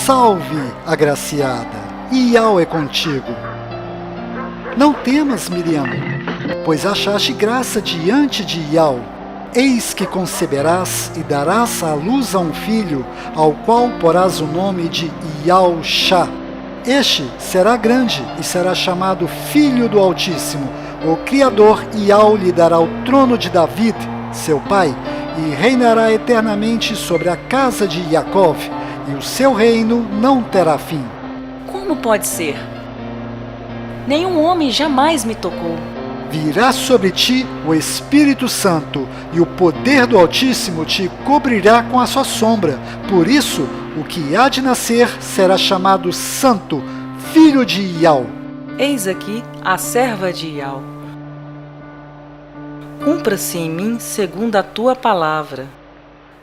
Salve, agraciada, Iau é contigo. Não temas, Miriam, pois achaste graça diante de Iau. Eis que conceberás e darás à luz a um filho, ao qual porás o nome de Iau-Shá. Este será grande e será chamado Filho do Altíssimo. O Criador Iau lhe dará o trono de David, seu pai, e reinará eternamente sobre a casa de Jacó, e o seu reino não terá fim. Como pode ser? Nenhum homem jamais me tocou. Virá sobre ti o Espírito Santo, e o poder do Altíssimo te cobrirá com a sua sombra. Por isso, o que há de nascer será chamado Santo, Filho de Iau. Eis aqui a serva de Iau. Cumpra-se em mim segundo a tua palavra.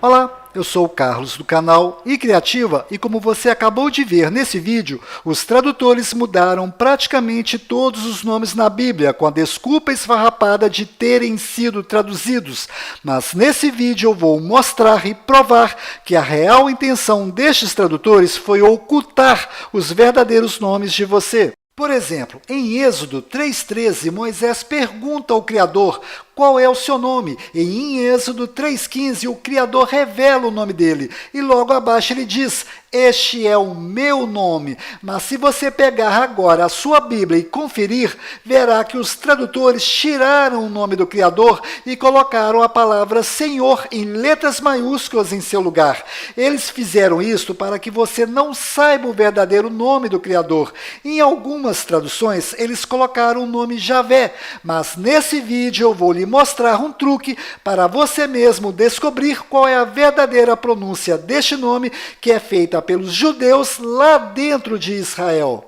Olá, eu sou o Carlos do canal iCriativa e como você acabou de ver nesse vídeo, os tradutores mudaram praticamente todos os nomes na Bíblia com a desculpa esfarrapada de terem sido traduzidos. Mas nesse vídeo eu vou mostrar e provar que a real intenção destes tradutores foi ocultar os verdadeiros nomes de você. Por exemplo, em Êxodo 3,13, Moisés pergunta ao Criador qual é o seu nome, e em Êxodo 3,15 o Criador revela o nome dele, e logo abaixo ele diz, este é o meu nome. Mas se você pegar agora a sua Bíblia e conferir, verá que os tradutores tiraram o nome do Criador e colocaram a palavra Senhor em letras maiúsculas em seu lugar. Eles fizeram isto para que você não saiba o verdadeiro nome do Criador. Em algumas traduções, eles colocaram o nome Javé, mas nesse vídeo eu vou lhe mostrar um truque para você mesmo descobrir qual é a verdadeira pronúncia deste nome que é feita pelos judeus lá dentro de Israel.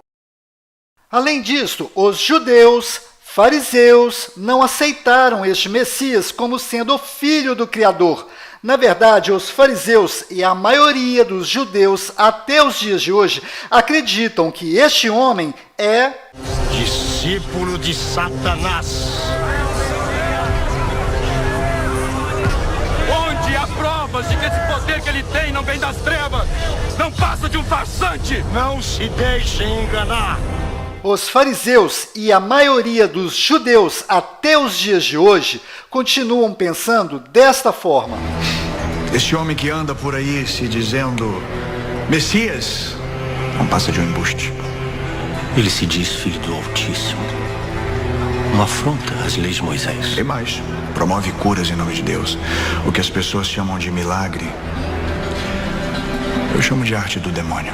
Além disto, os judeus, fariseus, não aceitaram este Messias como sendo o filho do Criador. Na verdade, os fariseus e a maioria dos judeus até os dias de hoje acreditam que este homem é discípulo de Satanás. Onde há provas de que esse poder que ele tem não vem das trevas, não passa de um farsante. Não se deixe enganar. Os fariseus e a maioria dos judeus até os dias de hoje continuam pensando desta forma. Este homem que anda por aí se dizendo Messias não passa de um embuste. Ele se diz filho do Altíssimo. Uma afronta às leis de Moisés. E mais, promove curas em nome de Deus. O que as pessoas chamam de milagre, eu chamo de arte do demônio.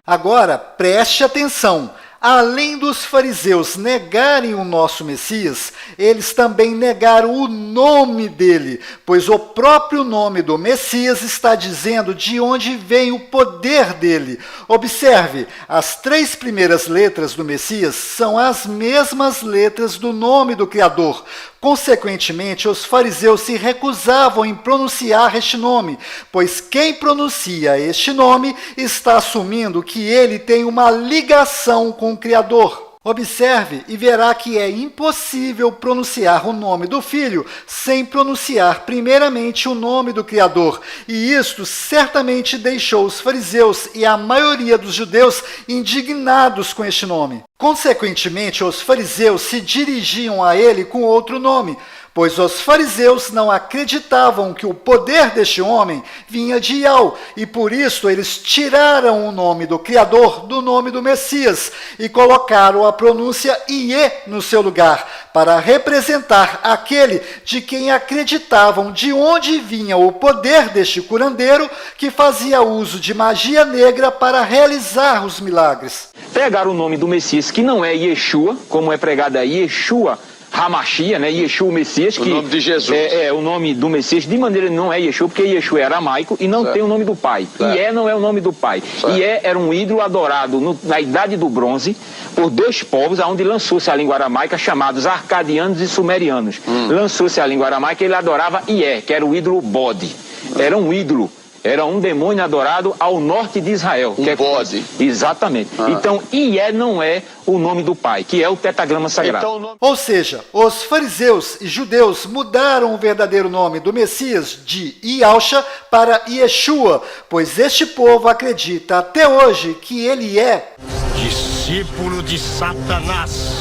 Agora, preste atenção. Além dos fariseus negarem o nosso Messias, eles também negaram o nome dele, pois o próprio nome do Messias está dizendo de onde vem o poder dele. Observe, as 3 primeiras letras do Messias são as mesmas letras do nome do Criador. Consequentemente, os fariseus se recusavam em pronunciar este nome, pois quem pronuncia este nome está assumindo que ele tem uma ligação com o Criador. Observe e verá que é impossível pronunciar o nome do Filho sem pronunciar primeiramente o nome do Criador. E isto certamente deixou os fariseus e a maioria dos judeus indignados com este nome. Consequentemente, os fariseus se dirigiam a ele com outro nome, pois os fariseus não acreditavam que o poder deste homem vinha de Iau, e por isso eles tiraram o nome do Criador do nome do Messias e colocaram a pronúncia Iê no seu lugar, para representar aquele de quem acreditavam de onde vinha o poder deste curandeiro que fazia uso de magia negra para realizar os milagres. Pegaram o nome do Messias, que não é Yeshua, como é pregado aí, Yeshua Hamashia, né? Yeshua, o Messias, que o nome de Jesus. É o nome do Messias, de maneira não é Yeshua, porque Yeshua é aramaico e não tem o nome do pai. Ié não é o nome do pai. Ié era um ídolo adorado na Idade do Bronze por 2 povos, onde lançou-se a língua aramaica, chamados arcadianos e sumerianos. Lançou-se a língua aramaica e ele adorava Ié, que era o ídolo bode. Era um ídolo era um demônio adorado ao norte de Israel. Um bode. Exatamente. Então, Ié não é o nome do pai, que é o tetragrama sagrado. Então, Ou seja, os fariseus e judeus mudaram o verdadeiro nome do Messias de Yahshua para Yeshua, pois este povo acredita até hoje que ele é Discípulo de Satanás.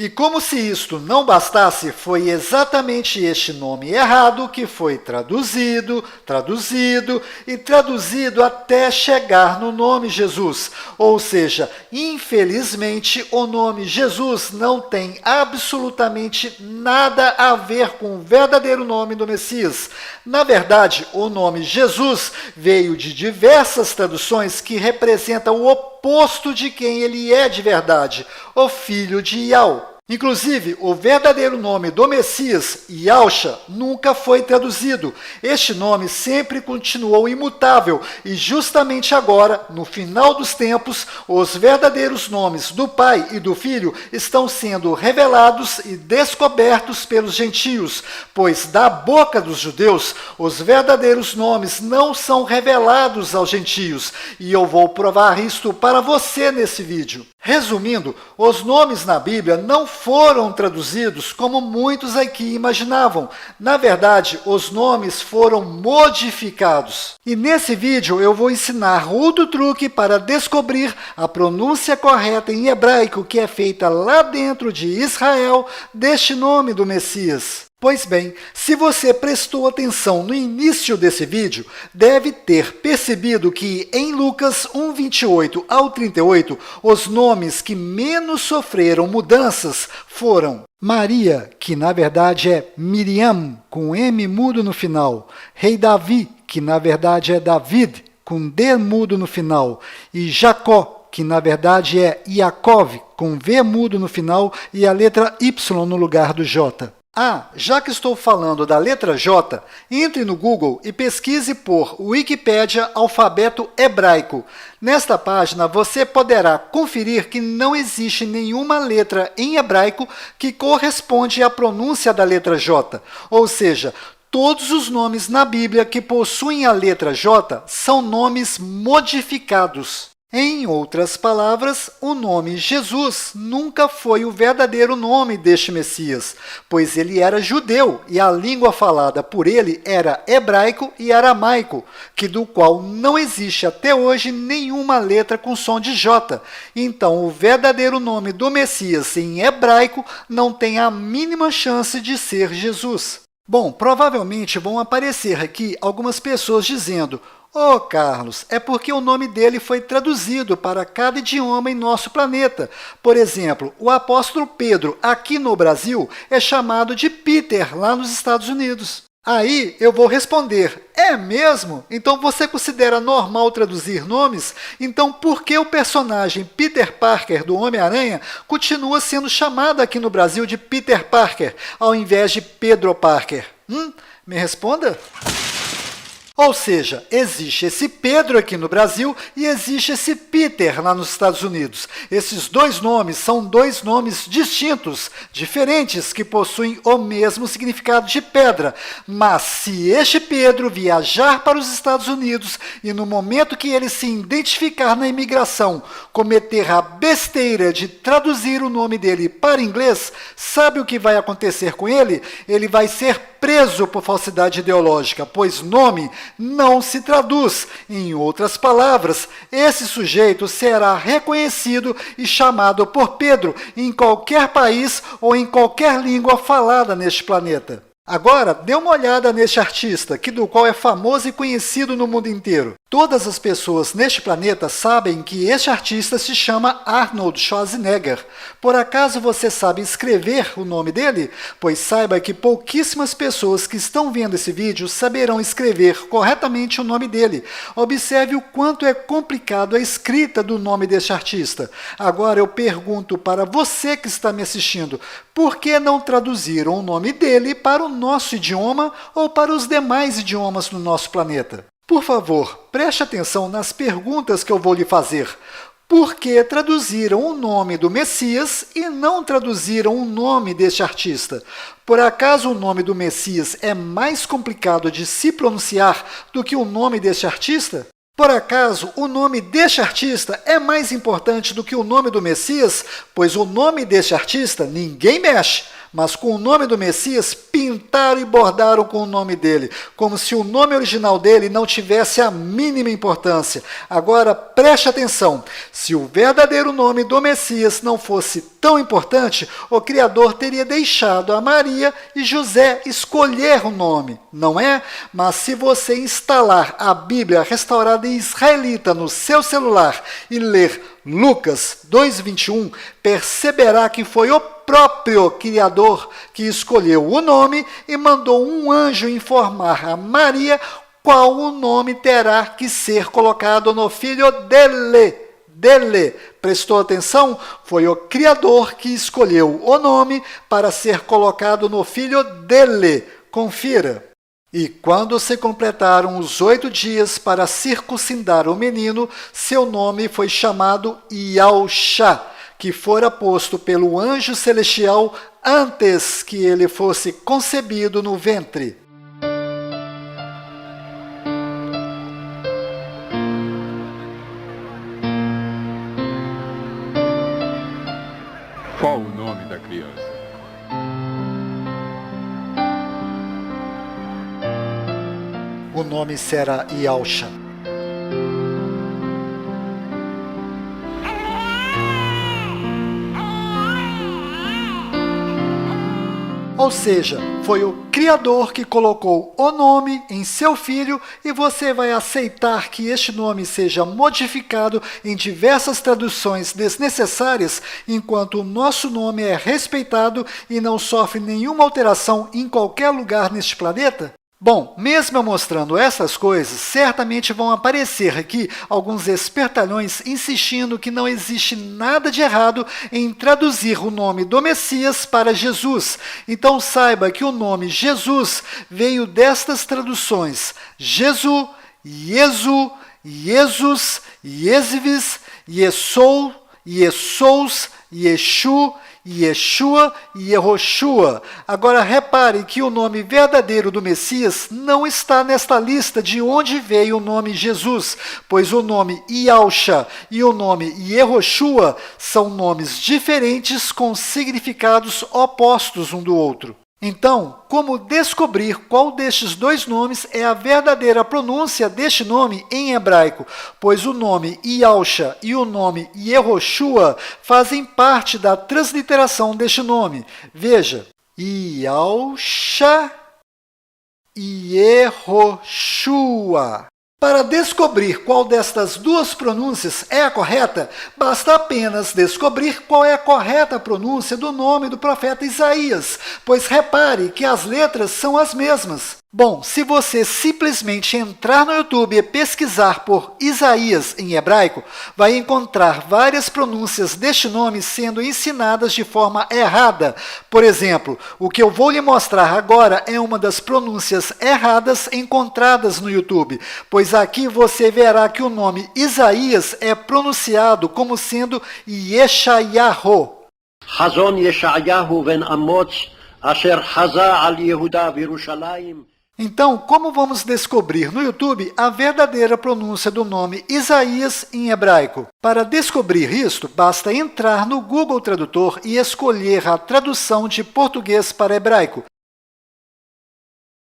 E como se isto não bastasse, foi exatamente este nome errado que foi traduzido até chegar no nome Jesus. Ou seja, infelizmente, o nome Jesus não tem absolutamente nada a ver com o verdadeiro nome do Messias. Na verdade, o nome Jesus veio de diversas traduções que representam o oposto de quem ele é de verdade, o filho de Yahweh. Inclusive, o verdadeiro nome do Messias, Yahshua, nunca foi traduzido. Este nome sempre continuou imutável e justamente agora, no final dos tempos, os verdadeiros nomes do Pai e do Filho estão sendo revelados e descobertos pelos gentios, pois da boca dos judeus, os verdadeiros nomes não são revelados aos gentios, e eu vou provar isto para você nesse vídeo. Resumindo, os nomes na Bíblia não foram traduzidos como muitos aqui imaginavam. Na verdade, os nomes foram modificados. E nesse vídeo eu vou ensinar outro truque para descobrir a pronúncia correta em hebraico que é feita lá dentro de Israel deste nome do Messias. Pois bem, se você prestou atenção no início desse vídeo, deve ter percebido que em Lucas 1:28 ao 38, os nomes que menos sofreram mudanças foram Maria, que na verdade é Miriam, com M mudo no final, Rei Davi, que na verdade é David, com D mudo no final, e Jacó, que na verdade é Yaakov, com V mudo no final e a letra Y no lugar do J. Já que estou falando da letra J, entre no Google e pesquise por Wikipédia alfabeto hebraico. Nesta página você poderá conferir que não existe nenhuma letra em hebraico que corresponde à pronúncia da letra J, ou seja, todos os nomes na Bíblia que possuem a letra J são nomes modificados. Em outras palavras, o nome Jesus nunca foi o verdadeiro nome deste Messias, pois ele era judeu e a língua falada por ele era hebraico e aramaico, que do qual não existe até hoje nenhuma letra com som de J. Então, o verdadeiro nome do Messias em hebraico não tem a mínima chance de ser Jesus. Bom, provavelmente vão aparecer aqui algumas pessoas dizendo: "Ô Carlos, é porque o nome dele foi traduzido para cada idioma em nosso planeta. Por exemplo, o apóstolo Pedro, aqui no Brasil, é chamado de Peter, lá nos Estados Unidos." Aí eu vou responder: é mesmo? Então você considera normal traduzir nomes? Então por que o personagem Peter Parker do Homem-Aranha continua sendo chamado aqui no Brasil de Peter Parker, ao invés de Pedro Parker? Me responda? Ou seja, existe esse Pedro aqui no Brasil e existe esse Peter lá nos Estados Unidos. Esses dois nomes são dois nomes distintos, diferentes, que possuem o mesmo significado de pedra. Mas se este Pedro viajar para os Estados Unidos e no momento que ele se identificar na imigração, cometer a besteira de traduzir o nome dele para inglês, sabe o que vai acontecer com ele? Ele vai ser preso por falsidade ideológica, pois nome não se traduz. Em outras palavras, esse sujeito será reconhecido e chamado por Pedro em qualquer país ou em qualquer língua falada neste planeta. Agora, dê uma olhada neste artista, que do qual é famoso e conhecido no mundo inteiro. Todas as pessoas neste planeta sabem que este artista se chama Arnold Schwarzenegger. Por acaso você sabe escrever o nome dele? Pois saiba que pouquíssimas pessoas que estão vendo esse vídeo saberão escrever corretamente o nome dele. Observe o quanto é complicado a escrita do nome deste artista. Agora eu pergunto para você que está me assistindo, por que não traduziram o nome dele para o nosso idioma ou para os demais idiomas do nosso planeta? Por favor, preste atenção nas perguntas que eu vou lhe fazer. Porque traduziram o nome do Messias e não traduziram o nome deste artista. Por acaso o nome do Messias é mais complicado de se pronunciar do que o nome deste artista? Por acaso o nome deste artista é mais importante do que o nome do Messias? Pois o nome deste artista ninguém mexe, mas com o nome do Messias pintaram e bordaram com o nome dele, como se o nome original dele não tivesse a mínima importância. Agora preste atenção, se o verdadeiro nome do Messias não fosse tão importante, o Criador teria deixado a Maria e José escolher o nome, não é? Mas se você instalar a Bíblia restaurada em israelita no seu celular e ler Lucas 2:21, perceberá que foi o próprio Criador que escolheu o nome e mandou um anjo informar a Maria qual o nome terá que ser colocado no filho dele. Prestou atenção? Foi o Criador que escolheu o nome para ser colocado no filho dele. Confira. E quando se completaram os 8 dias para circuncidar o menino, seu nome foi chamado Iaúxa, que fora posto pelo anjo celestial antes que ele fosse concebido no ventre. Qual o nome da criança? O nome será Iaúxa. Ou seja, foi o Criador que colocou o nome em seu filho e você vai aceitar que este nome seja modificado em diversas traduções desnecessárias, enquanto o nosso nome é respeitado e não sofre nenhuma alteração em qualquer lugar neste planeta? Bom, mesmo eu mostrando essas coisas, certamente vão aparecer aqui alguns espertalhões insistindo que não existe nada de errado em traduzir o nome do Messias para Jesus. Então saiba que o nome Jesus veio destas traduções: Jesu, Iesu, Iesus, Iesvis, Iesou, Iesous, Yeshu, Yeshua e Yehoshua. Agora repare que o nome verdadeiro do Messias não está nesta lista de onde veio o nome Jesus, pois o nome Iaúxa e o nome Yehoshua são nomes diferentes com significados opostos um do outro. Então, como descobrir qual destes dois nomes é a verdadeira pronúncia deste nome em hebraico? Pois o nome Iaúxa e o nome Yehoshua fazem parte da transliteração deste nome. Veja, Iaúxa e Yehoshua. Para descobrir qual destas duas pronúncias é a correta, basta apenas descobrir qual é a correta pronúncia do nome do profeta Isaías, pois repare que as letras são as mesmas. Bom, se você simplesmente entrar no YouTube e pesquisar por Isaías em hebraico, vai encontrar várias pronúncias deste nome sendo ensinadas de forma errada. Por exemplo, o que eu vou lhe mostrar agora é uma das pronúncias erradas encontradas no YouTube, pois aqui você verá que o nome Isaías é pronunciado como sendo Yeshayahu. Hazon Yeshayahu ben Amoz, asher haza al Yehuda v'Yerushalayim. Então, como vamos descobrir no YouTube a verdadeira pronúncia do nome Isaías em hebraico? Para descobrir isto, basta entrar no Google Tradutor e escolher a tradução de português para hebraico.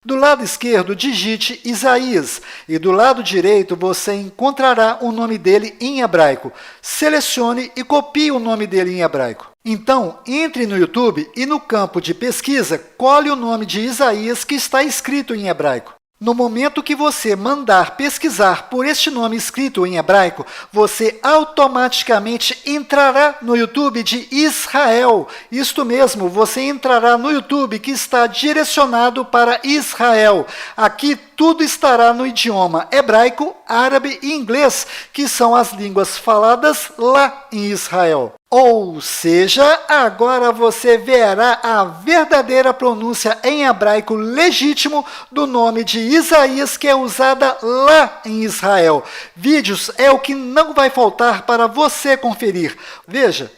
Do lado esquerdo, digite Isaías, e do lado direito você encontrará o nome dele em hebraico. Selecione e copie o nome dele em hebraico. Então, entre no YouTube e no campo de pesquisa, colhe o nome de Isaías que está escrito em hebraico. No momento que você mandar pesquisar por este nome escrito em hebraico, você automaticamente entrará no YouTube de Israel. Isto mesmo, você entrará no YouTube que está direcionado para Israel. Aqui tudo estará no idioma hebraico, árabe e inglês, que são as línguas faladas lá em Israel. Ou seja, agora você verá a verdadeira pronúncia em hebraico legítimo do nome de Isaías, que é usada lá em Israel. Vídeos é o que não vai faltar para você conferir. Veja.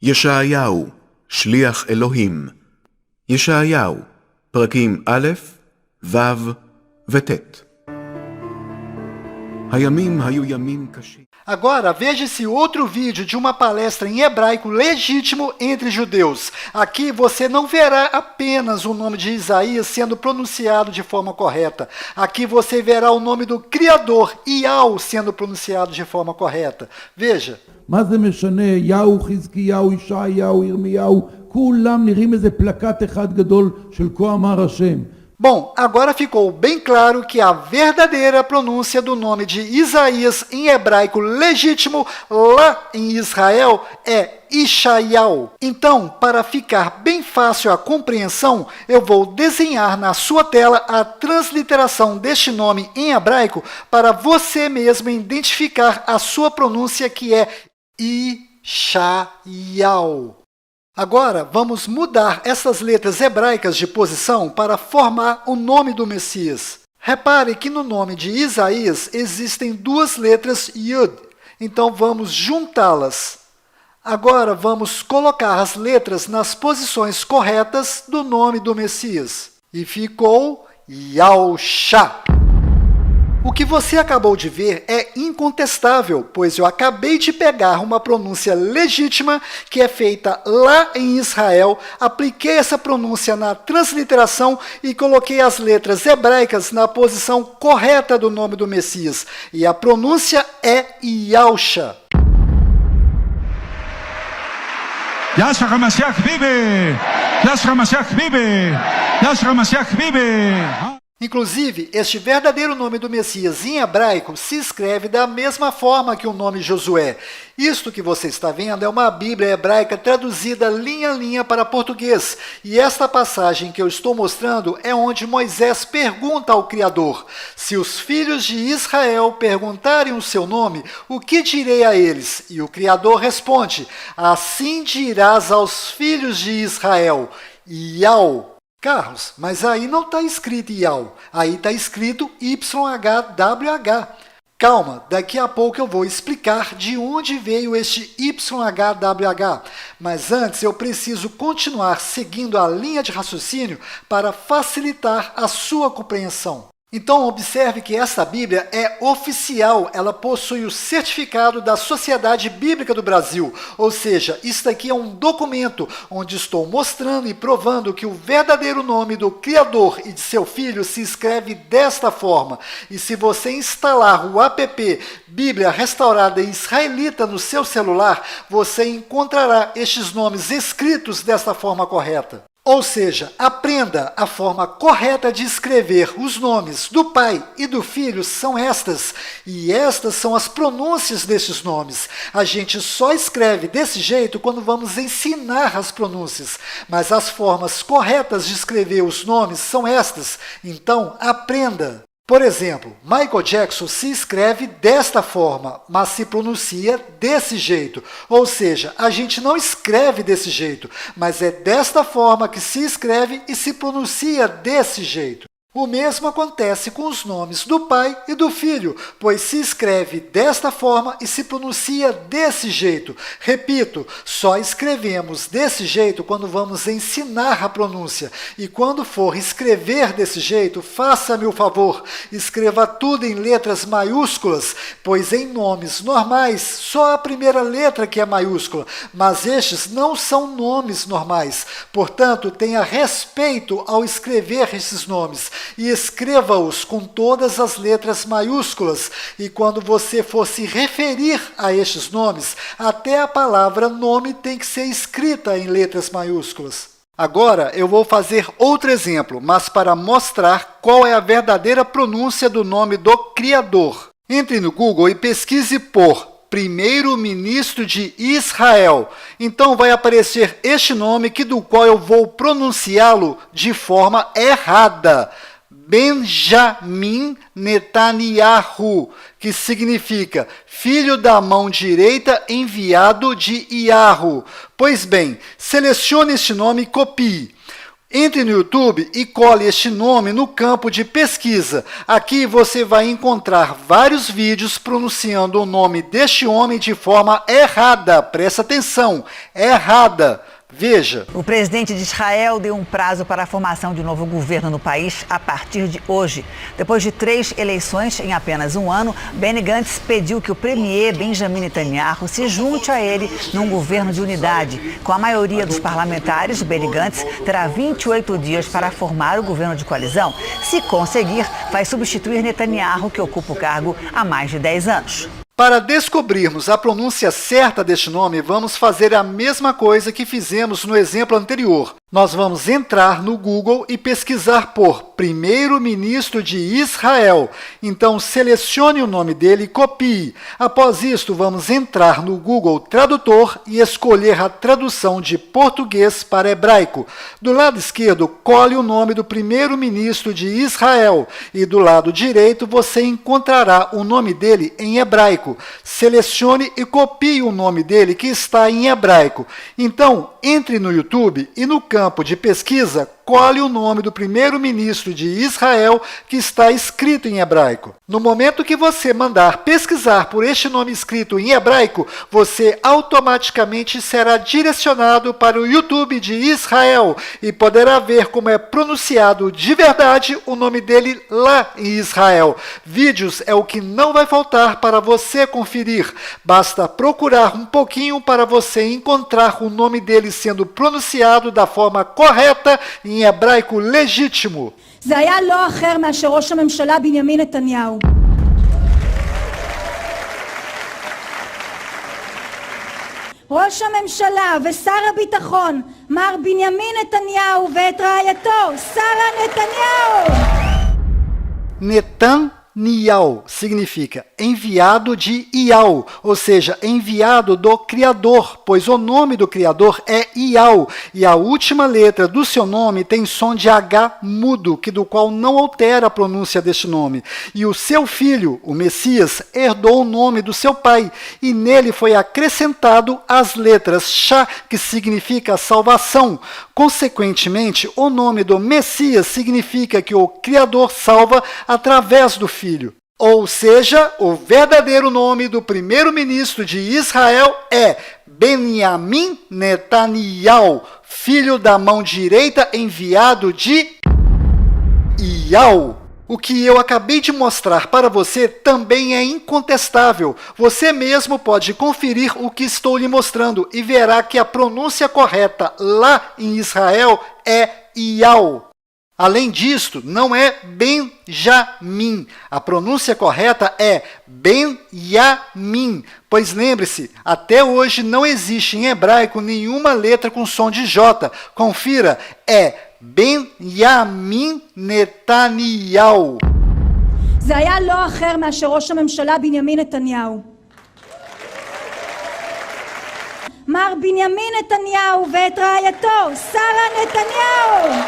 ישעיהו, שליח אלוהים. ישעיהו, פרקים א', ו' וט'. הימים היו ימים קשים. Agora, veja esse outro vídeo de uma palestra em hebraico legítimo entre judeus. Aqui você não verá apenas o nome de Isaías sendo pronunciado de forma correta. Aqui você verá o nome do Criador, Iau, sendo pronunciado de forma correta. Veja. מה זה משנה? יהו, חזקיהו, ישעיהו, ירמיהו, כולם נראים איזה פלקט אחד גדול של כה אמר השם. Bom, agora ficou bem claro que a verdadeira pronúncia do nome de Isaías em hebraico legítimo lá em Israel é Ishaiau. Então, para ficar bem fácil a compreensão, eu vou desenhar na sua tela a transliteração deste nome em hebraico para você mesmo identificar a sua pronúncia, que é Ishaiau. Agora, vamos mudar essas letras hebraicas de posição para formar o nome do Messias. Repare que no nome de Isaías existem duas letras Yud, então vamos juntá-las. Agora, vamos colocar as letras nas posições corretas do nome do Messias. E ficou Yahushua. O que você acabou de ver é incontestável, pois eu acabei de pegar uma pronúncia legítima que é feita lá em Israel, apliquei essa pronúncia na transliteração e coloquei as letras hebraicas na posição correta do nome do Messias. E a pronúncia é Yahushua. Yashua HaMashiach vive! Yashua HaMashiach vive! Yashua HaMashiach vive! Inclusive, este verdadeiro nome do Messias em hebraico se escreve da mesma forma que o nome Josué. Isto que você está vendo é uma Bíblia hebraica traduzida linha a linha para português. E esta passagem que eu estou mostrando é onde Moisés pergunta ao Criador: se os filhos de Israel perguntarem o seu nome, o que direi a eles? E o Criador responde: assim dirás aos filhos de Israel, Yau. Carlos, mas aí não está escrito Iau, aí está escrito YHWH. Calma, daqui a pouco eu vou explicar de onde veio este YHWH, mas antes eu preciso continuar seguindo a linha de raciocínio para facilitar a sua compreensão. Então, observe que esta Bíblia é oficial, ela possui o certificado da Sociedade Bíblica do Brasil, ou seja, isto aqui é um documento onde estou mostrando e provando que o verdadeiro nome do Criador e de seu Filho se escreve desta forma. E se você instalar o app Bíblia Restaurada Israelita no seu celular, você encontrará estes nomes escritos desta forma correta. Ou seja, aprenda a forma correta de escrever os nomes do Pai e do Filho são estas, e estas são as pronúncias desses nomes. A gente só escreve desse jeito quando vamos ensinar as pronúncias, mas as formas corretas de escrever os nomes são estas, então aprenda. Por exemplo, Michael Jackson se escreve desta forma, mas se pronuncia desse jeito. Ou seja, a gente não escreve desse jeito, mas é desta forma que se escreve e se pronuncia desse jeito. O mesmo acontece com os nomes do Pai e do Filho, pois se escreve desta forma e se pronuncia desse jeito. Repito, só escrevemos desse jeito quando vamos ensinar a pronúncia. E quando for escrever desse jeito, faça-me o favor, escreva tudo em letras maiúsculas, pois em nomes normais só a primeira letra que é maiúscula, mas estes não são nomes normais. Portanto, tenha respeito ao escrever esses nomes. E escreva-os com todas as letras maiúsculas, e quando você for se referir a estes nomes, até a palavra nome tem que ser escrita em letras maiúsculas. Agora eu vou fazer outro exemplo, mas para mostrar qual é a verdadeira pronúncia do nome do Criador. Entre no Google e pesquise por primeiro-ministro de Israel. Então vai aparecer este nome do qual eu vou pronunciá-lo de forma errada. Benjamin Netanyahu, que significa filho da mão direita enviado de Yahu. Pois bem, selecione este nome e copie. Entre no YouTube e cole este nome no campo de pesquisa. Aqui você vai encontrar vários vídeos pronunciando o nome deste homem de forma errada. Presta atenção, errada. Veja. O presidente de Israel deu um prazo para a formação de um novo governo no país a partir de hoje. Depois de 3 eleições em apenas um ano, Benny Gantz pediu que o premier Benjamin Netanyahu se junte a ele num governo de unidade. Com a maioria dos parlamentares, Benny Gantz terá 28 dias para formar o governo de coalizão. Se conseguir, vai substituir Netanyahu, que ocupa o cargo há mais de 10 anos. Para descobrirmos a pronúncia certa deste nome, vamos fazer a mesma coisa que fizemos no exemplo anterior. Nós vamos entrar no Google e pesquisar por primeiro-ministro de Israel. Então, selecione o nome dele e copie. Após isto, vamos entrar no Google Tradutor e escolher a tradução de português para hebraico. Do lado esquerdo, cole o nome do primeiro-ministro de Israel. E do lado direito, você encontrará o nome dele em hebraico. Selecione e copie o nome dele que está em hebraico. Então, entre no YouTube e no campo de pesquisa, cole o nome do primeiro-ministro de Israel que está escrito em hebraico. No momento que você mandar pesquisar por este nome escrito em hebraico, você automaticamente será direcionado para o YouTube de Israel e poderá ver como é pronunciado de verdade o nome dele lá em Israel. Vídeos é o que não vai faltar para você conferir. Basta procurar um pouquinho para você encontrar o nome dele sendo pronunciado da forma correta em hebraico legítimo. זה היה לא אחר מאשר ראש הממשלה בנימין נתניהו. ראש הממשלה ושר הביטחון מר בנימין נתניהו ואת רעייתו שרה נתניהו. Netanyahu significa enviado de Yahu, ou seja, enviado do Criador, pois o nome do Criador é Yahu, e a última letra do seu nome tem som de H mudo, do qual não altera a pronúncia deste nome. E o seu filho, o Messias, herdou o nome do seu pai, e nele foi acrescentado as letras Shah, que significa salvação. Consequentemente, o nome do Messias significa que o Criador salva através do Filho. Ou seja, o verdadeiro nome do primeiro-ministro de Israel é Benjamin Netanyahu, filho da mão direita enviado de Yahu. O que eu acabei de mostrar para você também é incontestável. Você mesmo pode conferir o que estou lhe mostrando e verá que a pronúncia correta lá em Israel é Yahu. Além disto, não é Benjamin. A pronúncia correta é Benjamin. Pois lembre-se, até hoje não existe em hebraico nenhuma letra com som de J. Confira, é Benjamin Netanyahu. זה היה לא אחר מאשר ראש הממשלה בנימין נתניהו. מר בנימין נתניהו ואת רעייתו שרה נתניהו.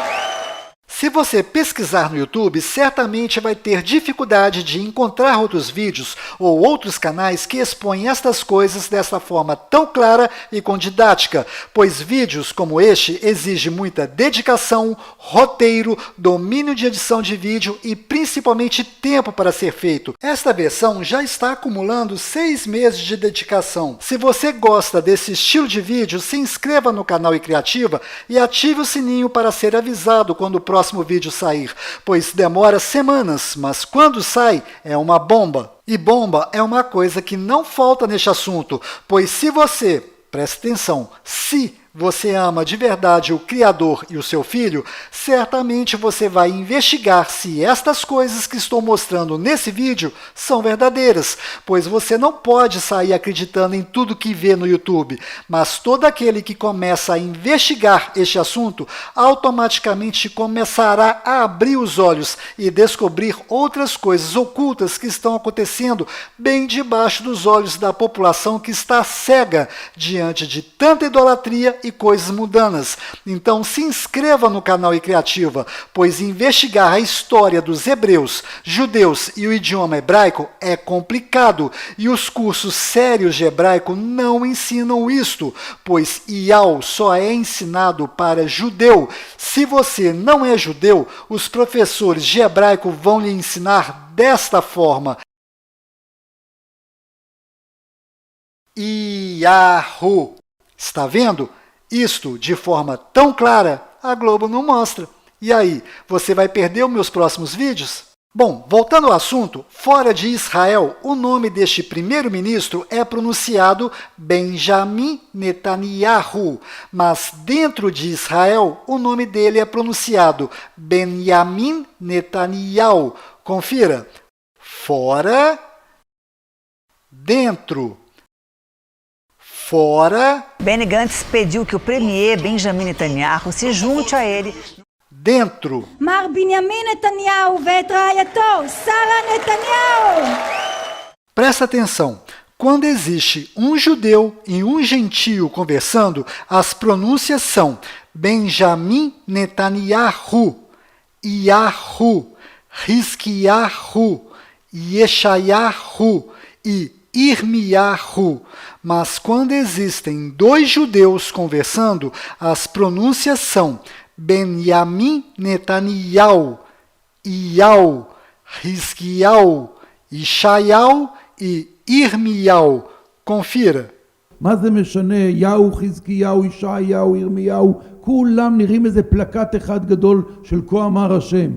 Se você pesquisar no YouTube, certamente vai ter dificuldade de encontrar outros vídeos ou outros canais que expõem estas coisas dessa forma tão clara e com didática, pois vídeos como este exigem muita dedicação, roteiro, domínio de edição de vídeo e principalmente tempo para ser feito. Esta versão já está acumulando 6 meses de dedicação. Se você gosta desse estilo de vídeo, se inscreva no canal iCriativa e ative o sininho para ser avisado quando o próximo vídeo sair, pois demora semanas, mas quando sai é uma bomba. E bomba é uma coisa que não falta neste assunto, pois se você, preste atenção, se você ama de verdade o Criador e o seu Filho, certamente você vai investigar se estas coisas que estou mostrando nesse vídeo são verdadeiras, pois você não pode sair acreditando em tudo que vê no YouTube, mas todo aquele que começa a investigar este assunto automaticamente começará a abrir os olhos e descobrir outras coisas ocultas que estão acontecendo bem debaixo dos olhos da população que está cega diante de tanta idolatria e coisas mundanas. Então se inscreva no canal iCriativa, pois investigar a história dos hebreus, judeus e o idioma hebraico é complicado, e os cursos sérios de hebraico não ensinam isto, pois Iau só é ensinado para judeu. Se você não é judeu, os professores de hebraico vão lhe ensinar desta forma: Iahu. Está vendo? Isto de forma tão clara, a Globo não mostra. E aí, você vai perder os meus próximos vídeos? Bom, voltando ao assunto, fora de Israel, o nome deste primeiro-ministro é pronunciado Benjamin Netanyahu, mas dentro de Israel, o nome dele é pronunciado Benjamin Netanyahu. Confira. Fora, dentro. Fora. Benny Gantz pediu que o premier Benjamin Netanyahu se junte a ele. Dentro. מר בנימין נתניהו ואת רעייתו, שרה נתניהו. Presta atenção. Quando existe um judeu e um gentio conversando, as pronúncias são Benjamin Netanyahu, Yahu, Hizkiyahu, Yeshayahu e Irmiyahu. Mas quando existem dois judeus conversando, as pronúncias são Benjamin Netanyahu, Iau, Hizkiyahu, Yeshayahu e Irmiyahu. Confira. מה זה משנה? יהו, חזקיהו, ישעיהו, ירמיהו, כולם נראים איזה פלקט אחד גדול של כה אמר השם.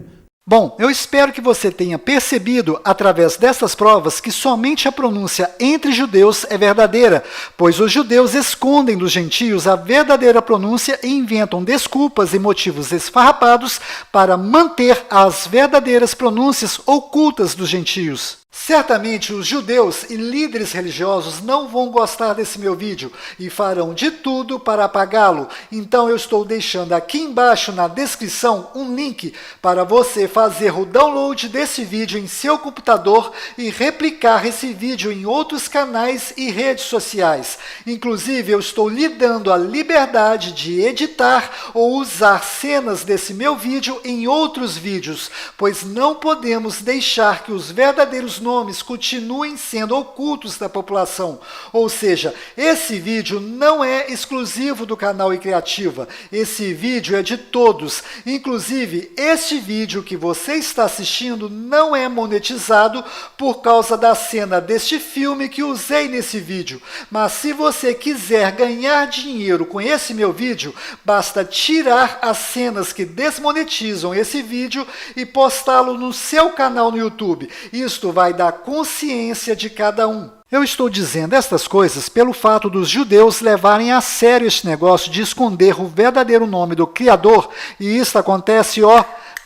Bom, eu espero que você tenha percebido, através dessas provas, que somente a pronúncia entre judeus é verdadeira, pois os judeus escondem dos gentios a verdadeira pronúncia e inventam desculpas e motivos esfarrapados para manter as verdadeiras pronúncias ocultas dos gentios. Certamente os judeus e líderes religiosos não vão gostar desse meu vídeo e farão de tudo para apagá-lo. Então eu estou deixando aqui embaixo na descrição um link para você fazer o download desse vídeo em seu computador e replicar esse vídeo em outros canais e redes sociais. Inclusive eu estou lhe dando a liberdade de editar ou usar cenas desse meu vídeo em outros vídeos, pois não podemos deixar que os verdadeiros nomes continuem sendo ocultos da população. Ou seja, esse vídeo não é exclusivo do canal iCriativa. Esse vídeo é de todos. Inclusive, este vídeo que você está assistindo não é monetizado por causa da cena deste filme que usei nesse vídeo. Mas se você quiser ganhar dinheiro com esse meu vídeo, basta tirar as cenas que desmonetizam esse vídeo e postá-lo no seu canal no YouTube. Isto vai dar consciência de cada um. Eu estou dizendo estas coisas pelo fato dos judeus levarem a sério este negócio de esconder o verdadeiro nome do Criador, e isso acontece,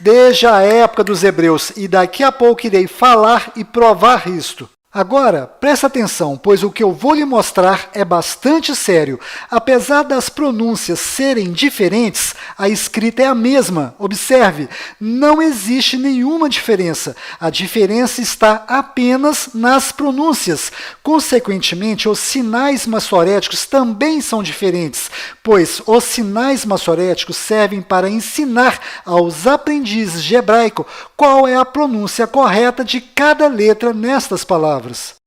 desde a época dos hebreus, e daqui a pouco irei falar e provar isto. Agora, presta atenção, pois o que eu vou lhe mostrar é bastante sério. Apesar das pronúncias serem diferentes, a escrita é a mesma. Observe, não existe nenhuma diferença. A diferença está apenas nas pronúncias. Consequentemente, os sinais massoréticos também são diferentes, pois os sinais massoréticos servem para ensinar aos aprendizes de hebraico qual é a pronúncia correta de cada letra nestas palavras.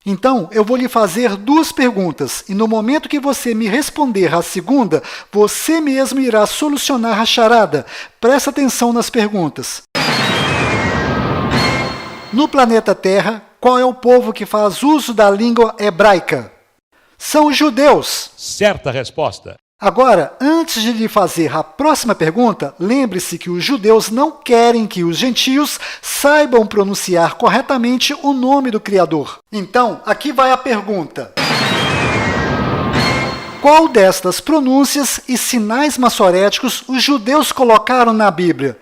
Então, eu vou lhe fazer duas perguntas, e no momento que você me responder a segunda, você mesmo irá solucionar a charada. Presta atenção nas perguntas. No planeta Terra, qual é o povo que faz uso da língua hebraica? São os judeus. Certa resposta. Agora, antes de lhe fazer a próxima pergunta, lembre-se que os judeus não querem que os gentios saibam pronunciar corretamente o nome do Criador. Então, aqui vai a pergunta. Qual destas pronúncias e sinais massoréticos os judeus colocaram na Bíblia?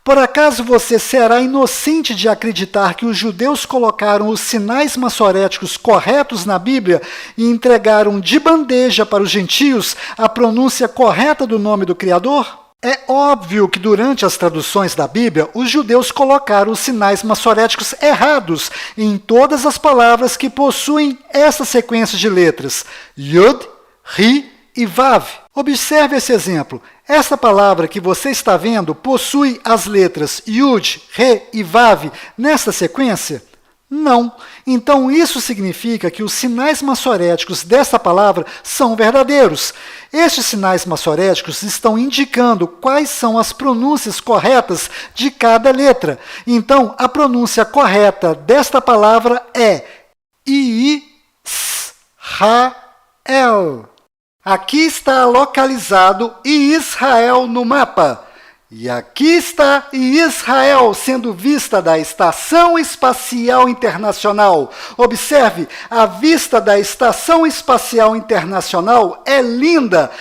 Por acaso você será inocente de acreditar que os judeus colocaram os sinais massoréticos corretos na Bíblia e entregaram de bandeja para os gentios a pronúncia correta do nome do Criador? É óbvio que durante as traduções da Bíblia, os judeus colocaram os sinais massoréticos errados em todas as palavras que possuem essa sequência de letras: Yud, Ri, e Vav. Observe esse exemplo. Essa palavra que você está vendo possui as letras Yud, Re e Vav nesta sequência? Não. Então, isso significa que os sinais massoréticos dessa palavra são verdadeiros. Estes sinais massoréticos estão indicando quais são as pronúncias corretas de cada letra. Então, a pronúncia correta desta palavra é Israel. Aqui está localizado Israel no mapa. E aqui está Israel sendo vista da Estação Espacial Internacional. Observe, a vista da Estação Espacial Internacional é linda.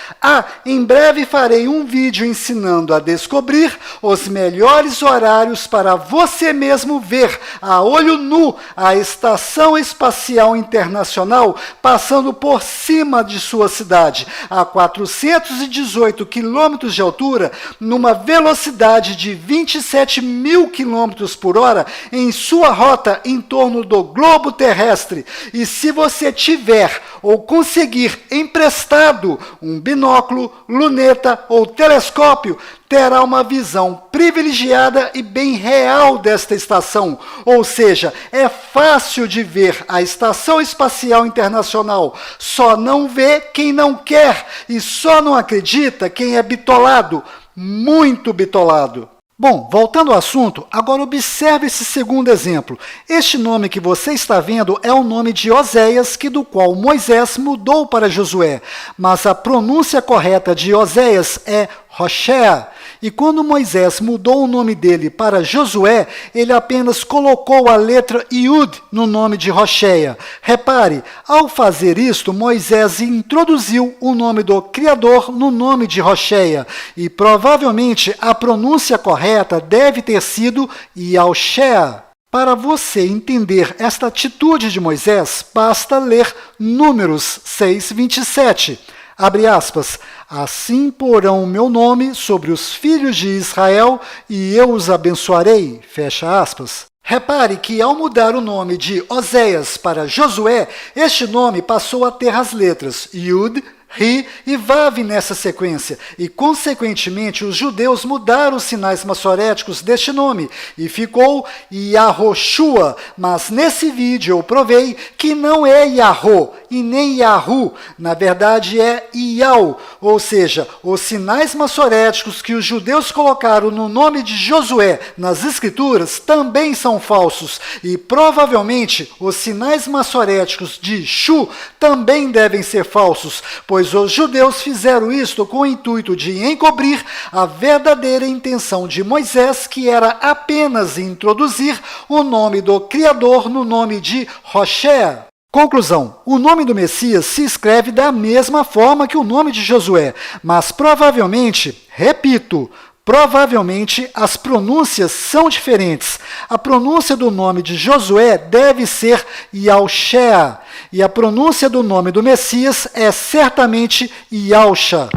Em breve farei um vídeo ensinando a descobrir os melhores horários para você mesmo ver a olho nu a Estação Espacial Internacional passando por cima de sua cidade, a 418 quilômetros de altura, numa velocidade de 27 mil quilômetros por hora em sua rota em torno do globo terrestre. E se você tiver ou conseguir emprestado um binóculo, luneta ou telescópio, terá uma visão privilegiada e bem real desta estação. Ou seja, é fácil de ver a Estação Espacial Internacional. Só não vê quem não quer e só não acredita quem é bitolado. Muito bitolado. Bom, voltando ao assunto, agora observe esse segundo exemplo. Este nome que você está vendo é o nome de Oséias, do qual Moisés mudou para Josué. Mas a pronúncia correta de Oséias é Hoshea. E quando Moisés mudou o nome dele para Josué, ele apenas colocou a letra Yud no nome de Hoshea. Repare, ao fazer isto, Moisés introduziu o nome do Criador no nome de Hoshea. E provavelmente a pronúncia correta deve ter sido Yahushua. Para você entender esta atitude de Moisés, basta ler Números 6:27. Abre aspas, assim porão o meu nome sobre os filhos de Israel e eu os abençoarei, fecha aspas. Repare que ao mudar o nome de Oséias para Josué, este nome passou a ter as letras Yud, Ri e Vav nessa sequência, e consequentemente os judeus mudaram os sinais massoréticos deste nome, e ficou Yahoshua, mas nesse vídeo eu provei que não é Yahô e nem Yahu, na verdade é Iau, ou seja, os sinais massoréticos que os judeus colocaram no nome de Josué nas escrituras também são falsos, e provavelmente os sinais massoréticos de Shu também devem ser falsos, pois os judeus fizeram isto com o intuito de encobrir a verdadeira intenção de Moisés, que era apenas introduzir o nome do Criador no nome de Hoshea. Conclusão, o nome do Messias se escreve da mesma forma que o nome de Josué, mas provavelmente, repito, provavelmente as pronúncias são diferentes. A pronúncia do nome de Josué deve ser Yahushua, e a pronúncia do nome do Messias é certamente Yahusha.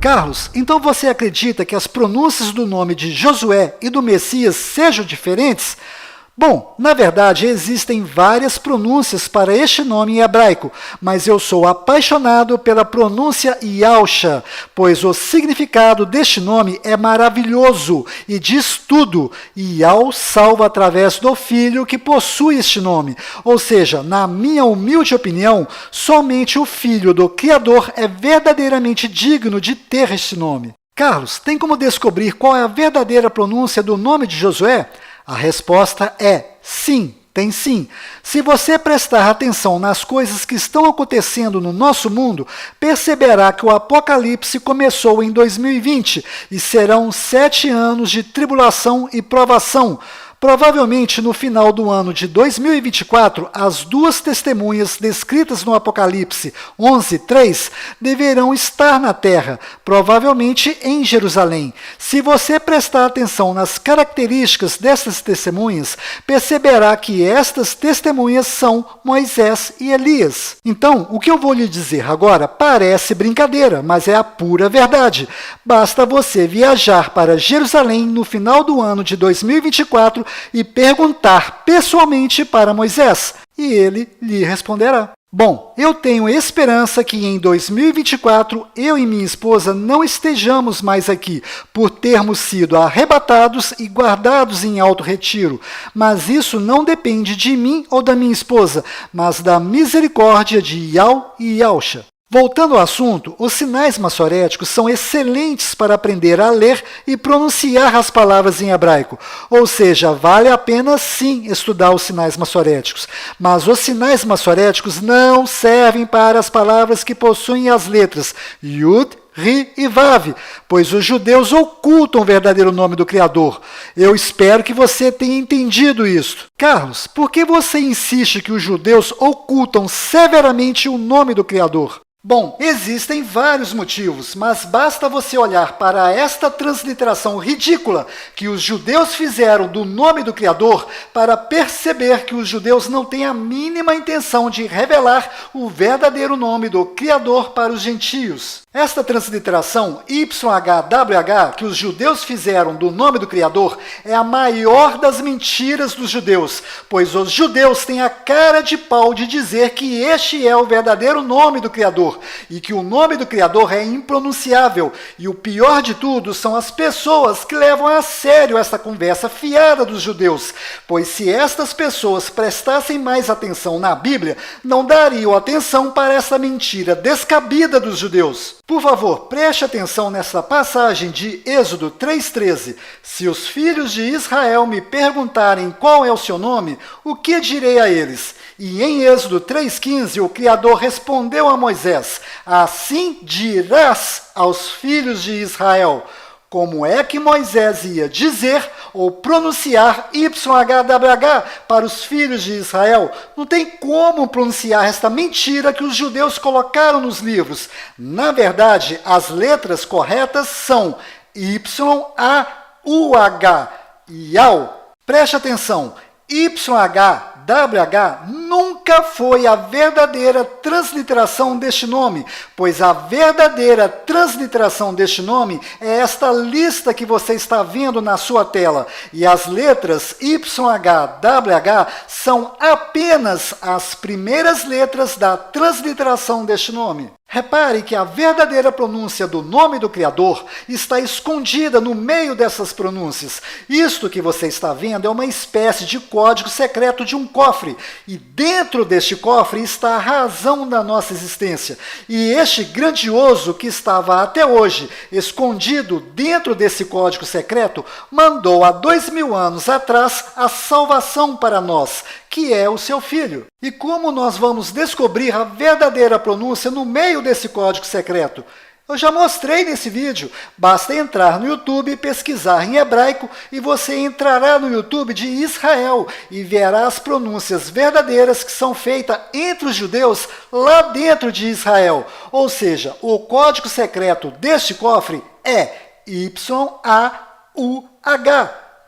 Carlos, então você acredita que as pronúncias do nome de Josué e do Messias sejam diferentes? Bom, na verdade existem várias pronúncias para este nome em hebraico, mas eu sou apaixonado pela pronúncia Yahusha, pois o significado deste nome é maravilhoso e diz tudo. Yah salva através do Filho que possui este nome, ou seja, na minha humilde opinião, somente o Filho do Criador é verdadeiramente digno de ter este nome. Carlos, tem como descobrir qual é a verdadeira pronúncia do nome de Josué? A resposta é sim, tem sim. Se você prestar atenção nas coisas que estão acontecendo no nosso mundo, perceberá que o Apocalipse começou em 2020 e serão 7 anos de tribulação e provação. Provavelmente no final do ano de 2024, as duas testemunhas descritas no Apocalipse 11:3 deverão estar na terra, provavelmente em Jerusalém. Se você prestar atenção nas características dessas testemunhas, perceberá que estas testemunhas são Moisés e Elias. Então, o que eu vou lhe dizer agora parece brincadeira, mas é a pura verdade. Basta você viajar para Jerusalém no final do ano de 2024 e perguntar pessoalmente para Moisés, e ele lhe responderá. Bom, eu tenho esperança que em 2024 eu e minha esposa não estejamos mais aqui por termos sido arrebatados e guardados em alto retiro, mas isso não depende de mim ou da minha esposa, mas da misericórdia de Yau e Yausha. Voltando ao assunto, os sinais maçoréticos são excelentes para aprender a ler e pronunciar as palavras em hebraico, ou seja, vale a pena sim estudar os sinais maçoréticos, mas os sinais maçoréticos não servem para as palavras que possuem as letras Yud, Ri e Vav, pois os judeus ocultam o verdadeiro nome do Criador. Eu espero que você tenha entendido isso. Carlos, por que você insiste que os judeus ocultam severamente o nome do Criador? Bom, existem vários motivos, mas basta você olhar para esta transliteração ridícula que os judeus fizeram do nome do Criador para perceber que os judeus não têm a mínima intenção de revelar o verdadeiro nome do Criador para os gentios. Esta transliteração YHWH que os judeus fizeram do nome do Criador é a maior das mentiras dos judeus, pois os judeus têm a cara de pau de dizer que este é o verdadeiro nome do Criador e que o nome do Criador é impronunciável. E o pior de tudo são as pessoas que levam a sério essa conversa fiada dos judeus, pois se estas pessoas prestassem mais atenção na Bíblia, não dariam atenção para essa mentira descabida dos judeus. Por favor, preste atenção nessa passagem de Êxodo 3,13. Se os filhos de Israel me perguntarem qual é o seu nome, o que direi a eles? E em Êxodo 3,15, o Criador respondeu a Moisés: assim dirás aos filhos de Israel. Como é que Moisés ia dizer ou pronunciar YHWH para os filhos de Israel? Não tem como pronunciar esta mentira que os judeus colocaram nos livros. Na verdade, as letras corretas são YAUH, Yau. Preste atenção, YHWH nunca foi a verdadeira transliteração deste nome, pois a verdadeira transliteração deste nome é esta lista que você está vendo na sua tela, e as letras YHWH são apenas as primeiras letras da transliteração deste nome. Repare que a verdadeira pronúncia do nome do Criador está escondida no meio dessas pronúncias. Isto que você está vendo é uma espécie de código secreto de um cofre, e dentro deste cofre está a razão da nossa existência. E este grandioso que estava até hoje escondido dentro desse código secreto mandou há 2000 anos atrás a salvação para nós, que é o seu Filho. E como nós vamos descobrir a verdadeira pronúncia no meio desse código secreto? Eu já mostrei nesse vídeo. Basta entrar no YouTube e pesquisar em hebraico e você entrará no YouTube de Israel e verá as pronúncias verdadeiras que são feitas entre os judeus lá dentro de Israel. Ou seja, o código secreto deste cofre é YAUH,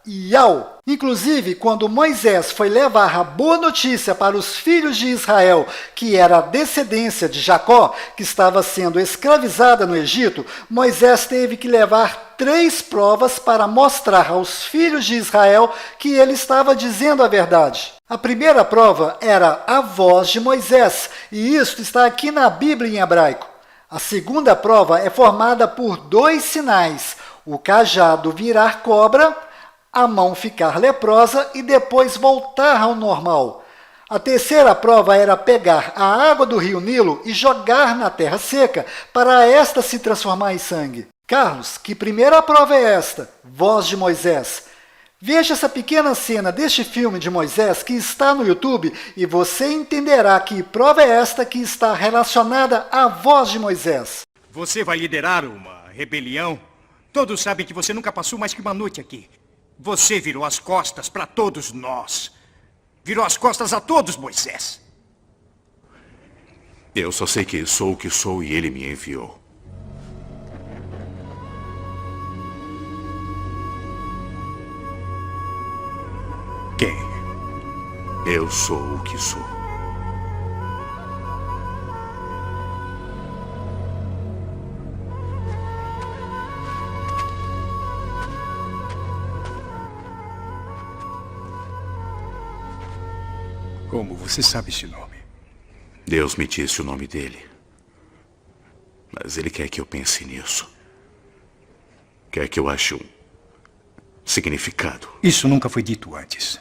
Yau. Inclusive, quando Moisés foi levar a boa notícia para os filhos de Israel, que era a descendência de Jacó, que estava sendo escravizada no Egito, Moisés teve que levar 3 provas para mostrar aos filhos de Israel que ele estava dizendo a verdade. A primeira prova era a voz de Moisés, e isso está aqui na Bíblia em hebraico. A segunda prova é formada por 2 sinais: o cajado virar cobra, a mão ficar leprosa e depois voltar ao normal. A terceira prova era pegar a água do rio Nilo e jogar na terra seca para esta se transformar em sangue. Carlos, que primeira prova é esta? Voz de Moisés. Veja essa pequena cena deste filme de Moisés que está no YouTube e você entenderá que prova é esta que está relacionada à voz de Moisés. Você vai liderar uma rebelião? Todos sabem que você nunca passou mais que uma noite aqui. Você virou as costas para todos nós. Virou as costas a todos, Moisés. Eu só sei que sou o que sou e ele me enviou. Quem? Eu sou o que sou. Como você sabe esse nome? Deus me disse o nome dele. Mas ele quer que eu pense nisso. Quer que eu ache um significado. Isso nunca foi dito antes.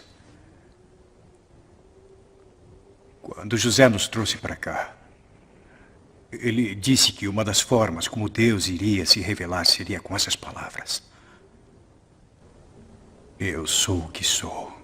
Quando José nos trouxe para cá, ele disse que uma das formas como Deus iria se revelar seria com essas palavras. Eu sou o que sou.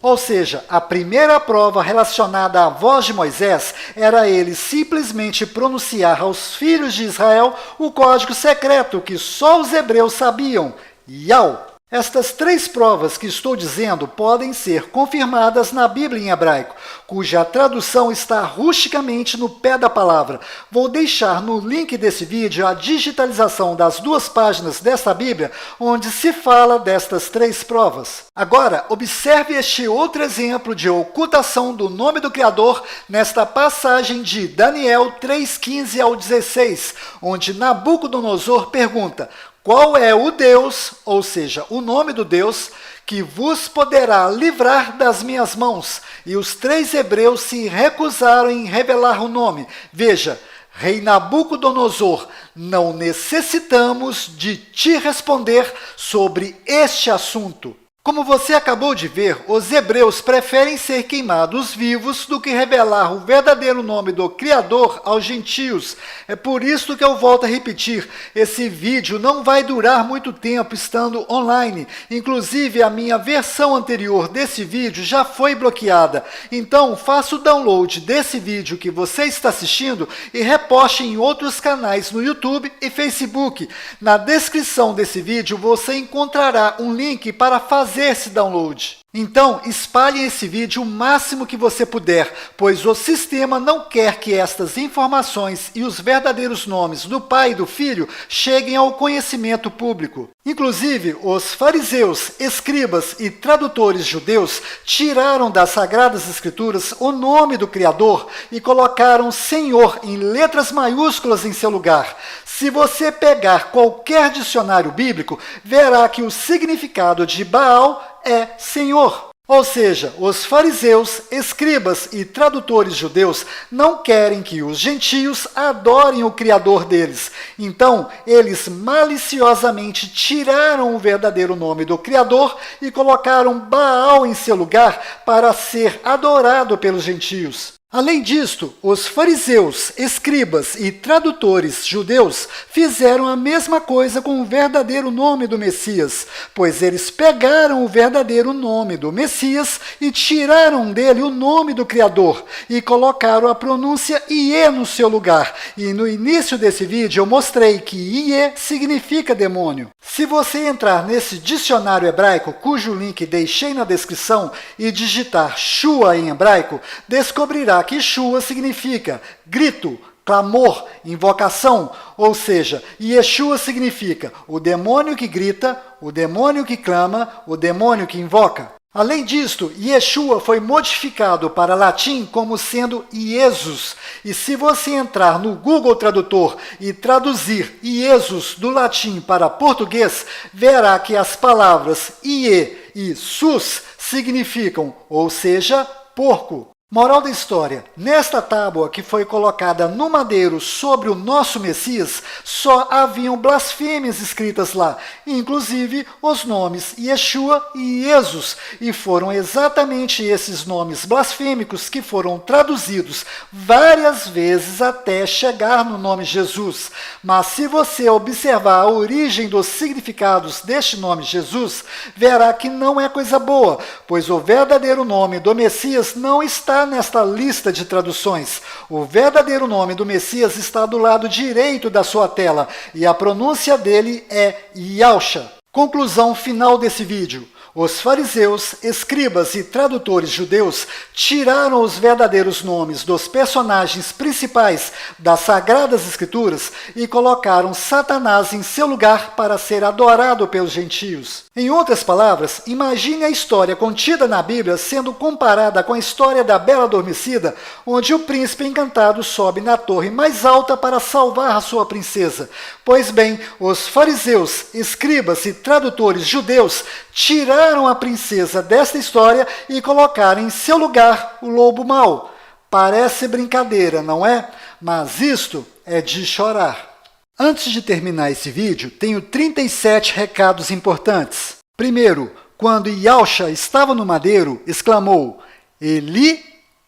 Ou seja, a primeira prova relacionada à voz de Moisés era ele simplesmente pronunciar aos filhos de Israel o código secreto que só os hebreus sabiam, Yau. Estas 3 provas que estou dizendo podem ser confirmadas na Bíblia em hebraico, cuja tradução está rusticamente no pé da palavra. Vou deixar no link desse vídeo a digitalização das 2 páginas desta Bíblia, onde se fala destas 3 provas. Agora, observe este outro exemplo de ocultação do nome do Criador nesta passagem de Daniel 3:15 ao 16, onde Nabucodonosor pergunta: qual é o Deus, ou seja, o nome do Deus, que vos poderá livrar das minhas mãos? E os 3 hebreus se recusaram em revelar o nome. Veja, rei Nabucodonosor, não necessitamos de te responder sobre este assunto. Como você acabou de ver, os hebreus preferem ser queimados vivos do que revelar o verdadeiro nome do Criador aos gentios. É por isso que eu volto a repetir, esse vídeo não vai durar muito tempo estando online. Inclusive, a minha versão anterior desse vídeo já foi bloqueada. Então, faça o download desse vídeo que você está assistindo e reposte em outros canais no YouTube e Facebook. Na descrição desse vídeo, você encontrará um link para fazer esse download. Então, espalhe esse vídeo o máximo que você puder, pois o sistema não quer que estas informações e os verdadeiros nomes do Pai e do Filho cheguem ao conhecimento público. Inclusive, os fariseus, escribas e tradutores judeus tiraram das Sagradas Escrituras o nome do Criador e colocaram Senhor em letras maiúsculas em seu lugar. Se você pegar qualquer dicionário bíblico, verá que o significado de Baal é Senhor. Ou seja, os fariseus, escribas e tradutores judeus não querem que os gentios adorem o Criador deles. Então, eles maliciosamente tiraram o verdadeiro nome do Criador e colocaram Baal em seu lugar para ser adorado pelos gentios. Além disto, os fariseus, escribas e tradutores judeus fizeram a mesma coisa com o verdadeiro nome do Messias, pois eles pegaram o verdadeiro nome do Messias e tiraram dele o nome do Criador e colocaram a pronúncia Iê no seu lugar. E no início desse vídeo eu mostrei que Iê significa demônio. Se você entrar nesse dicionário hebraico, cujo link deixei na descrição, e digitar Shua em hebraico, descobrirá que Shua significa grito, clamor, invocação, ou seja, Yeshua significa o demônio que grita, o demônio que clama, o demônio que invoca. Além disto, Yeshua foi modificado para latim como sendo Iesus. E se você entrar no Google Tradutor e traduzir Iesus do latim para português, verá que as palavras Ie e Sus significam, ou seja, porco. Moral da história, nesta tábua que foi colocada no madeiro sobre o nosso Messias, só haviam blasfêmias escritas lá, inclusive os nomes Yeshua e Jesus, e foram exatamente esses nomes blasfêmicos que foram traduzidos várias vezes até chegar no nome Jesus. Mas se você observar a origem dos significados deste nome Jesus, verá que não é coisa boa, pois o verdadeiro nome do Messias não está nesta lista de traduções. O verdadeiro nome do Messias está do lado direito da sua tela e a pronúncia dele é Yahusha. Conclusão final desse vídeo. Os fariseus, escribas e tradutores judeus tiraram os verdadeiros nomes dos personagens principais das Sagradas Escrituras e colocaram Satanás em seu lugar para ser adorado pelos gentios. Em outras palavras, imagine a história contida na Bíblia sendo comparada com a história da Bela Adormecida, onde o príncipe encantado sobe na torre mais alta para salvar a sua princesa. Pois bem, os fariseus, escribas e tradutores judeus tiraram a princesa desta história e colocaram em seu lugar o lobo mau. Parece brincadeira, não é? Mas isto é de chorar. Antes de terminar esse vídeo, tenho 37 recados importantes. Primeiro, quando Yahusha estava no madeiro, exclamou: Eli,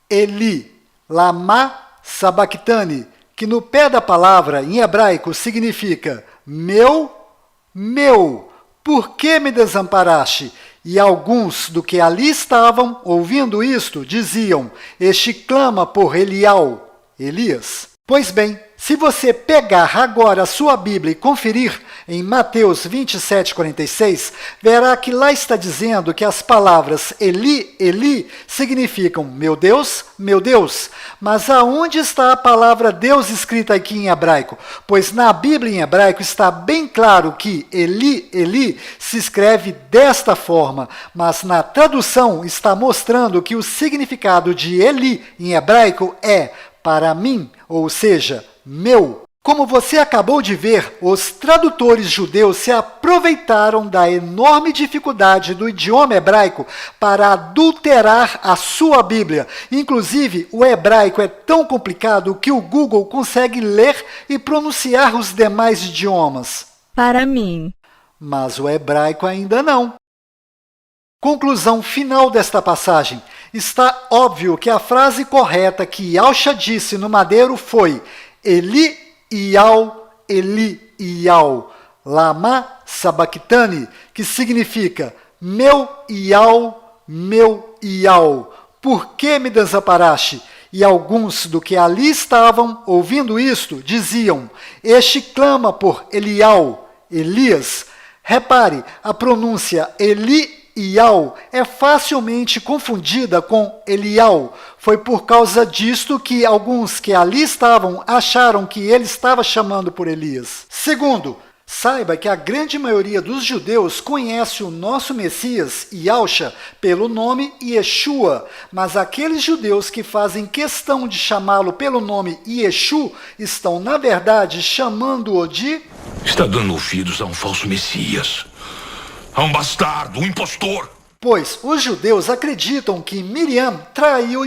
Eli, lama sabachthani, que no pé da palavra, em hebraico, significa meu, por que me desamparaste? E alguns do que ali estavam, ouvindo isto, diziam: este clama por Elial, Elias. Pois bem, se você pegar agora a sua Bíblia e conferir em Mateus 27:46, verá que lá está dizendo que as palavras Eli, Eli significam meu Deus, mas aonde está a palavra Deus escrita aqui em hebraico? Pois na Bíblia em hebraico está bem claro que Eli, Eli se escreve desta forma, mas na tradução está mostrando que o significado de Eli em hebraico é para mim, ou seja, meu. Como você acabou de ver, os tradutores judeus se aproveitaram da enorme dificuldade do idioma hebraico para adulterar a sua Bíblia. Inclusive, o hebraico é tão complicado que o Google consegue ler e pronunciar os demais idiomas. Para mim. Mas o hebraico ainda não. Conclusão final desta passagem. Está óbvio que a frase correta que Yahusha disse no madeiro foi Eli, Ial, lama sabachthani, que significa meu Ial, por que me desamparaste? E alguns do que ali estavam, ouvindo isto, diziam: este clama por Elial, Elias. Repare, a pronúncia Ial é facilmente confundida com Elial. Foi por causa disto que alguns que ali estavam acharam que ele estava chamando por Elias. Segundo, saiba que a grande maioria dos judeus conhece o nosso Messias, Yahusha, pelo nome Yeshua, mas aqueles judeus que fazem questão de chamá-lo pelo nome Yeshu estão, na verdade, chamando-o de... Está dando ouvidos a um falso Messias. A um bastardo, um impostor. Pois os judeus acreditam que Miriam traiu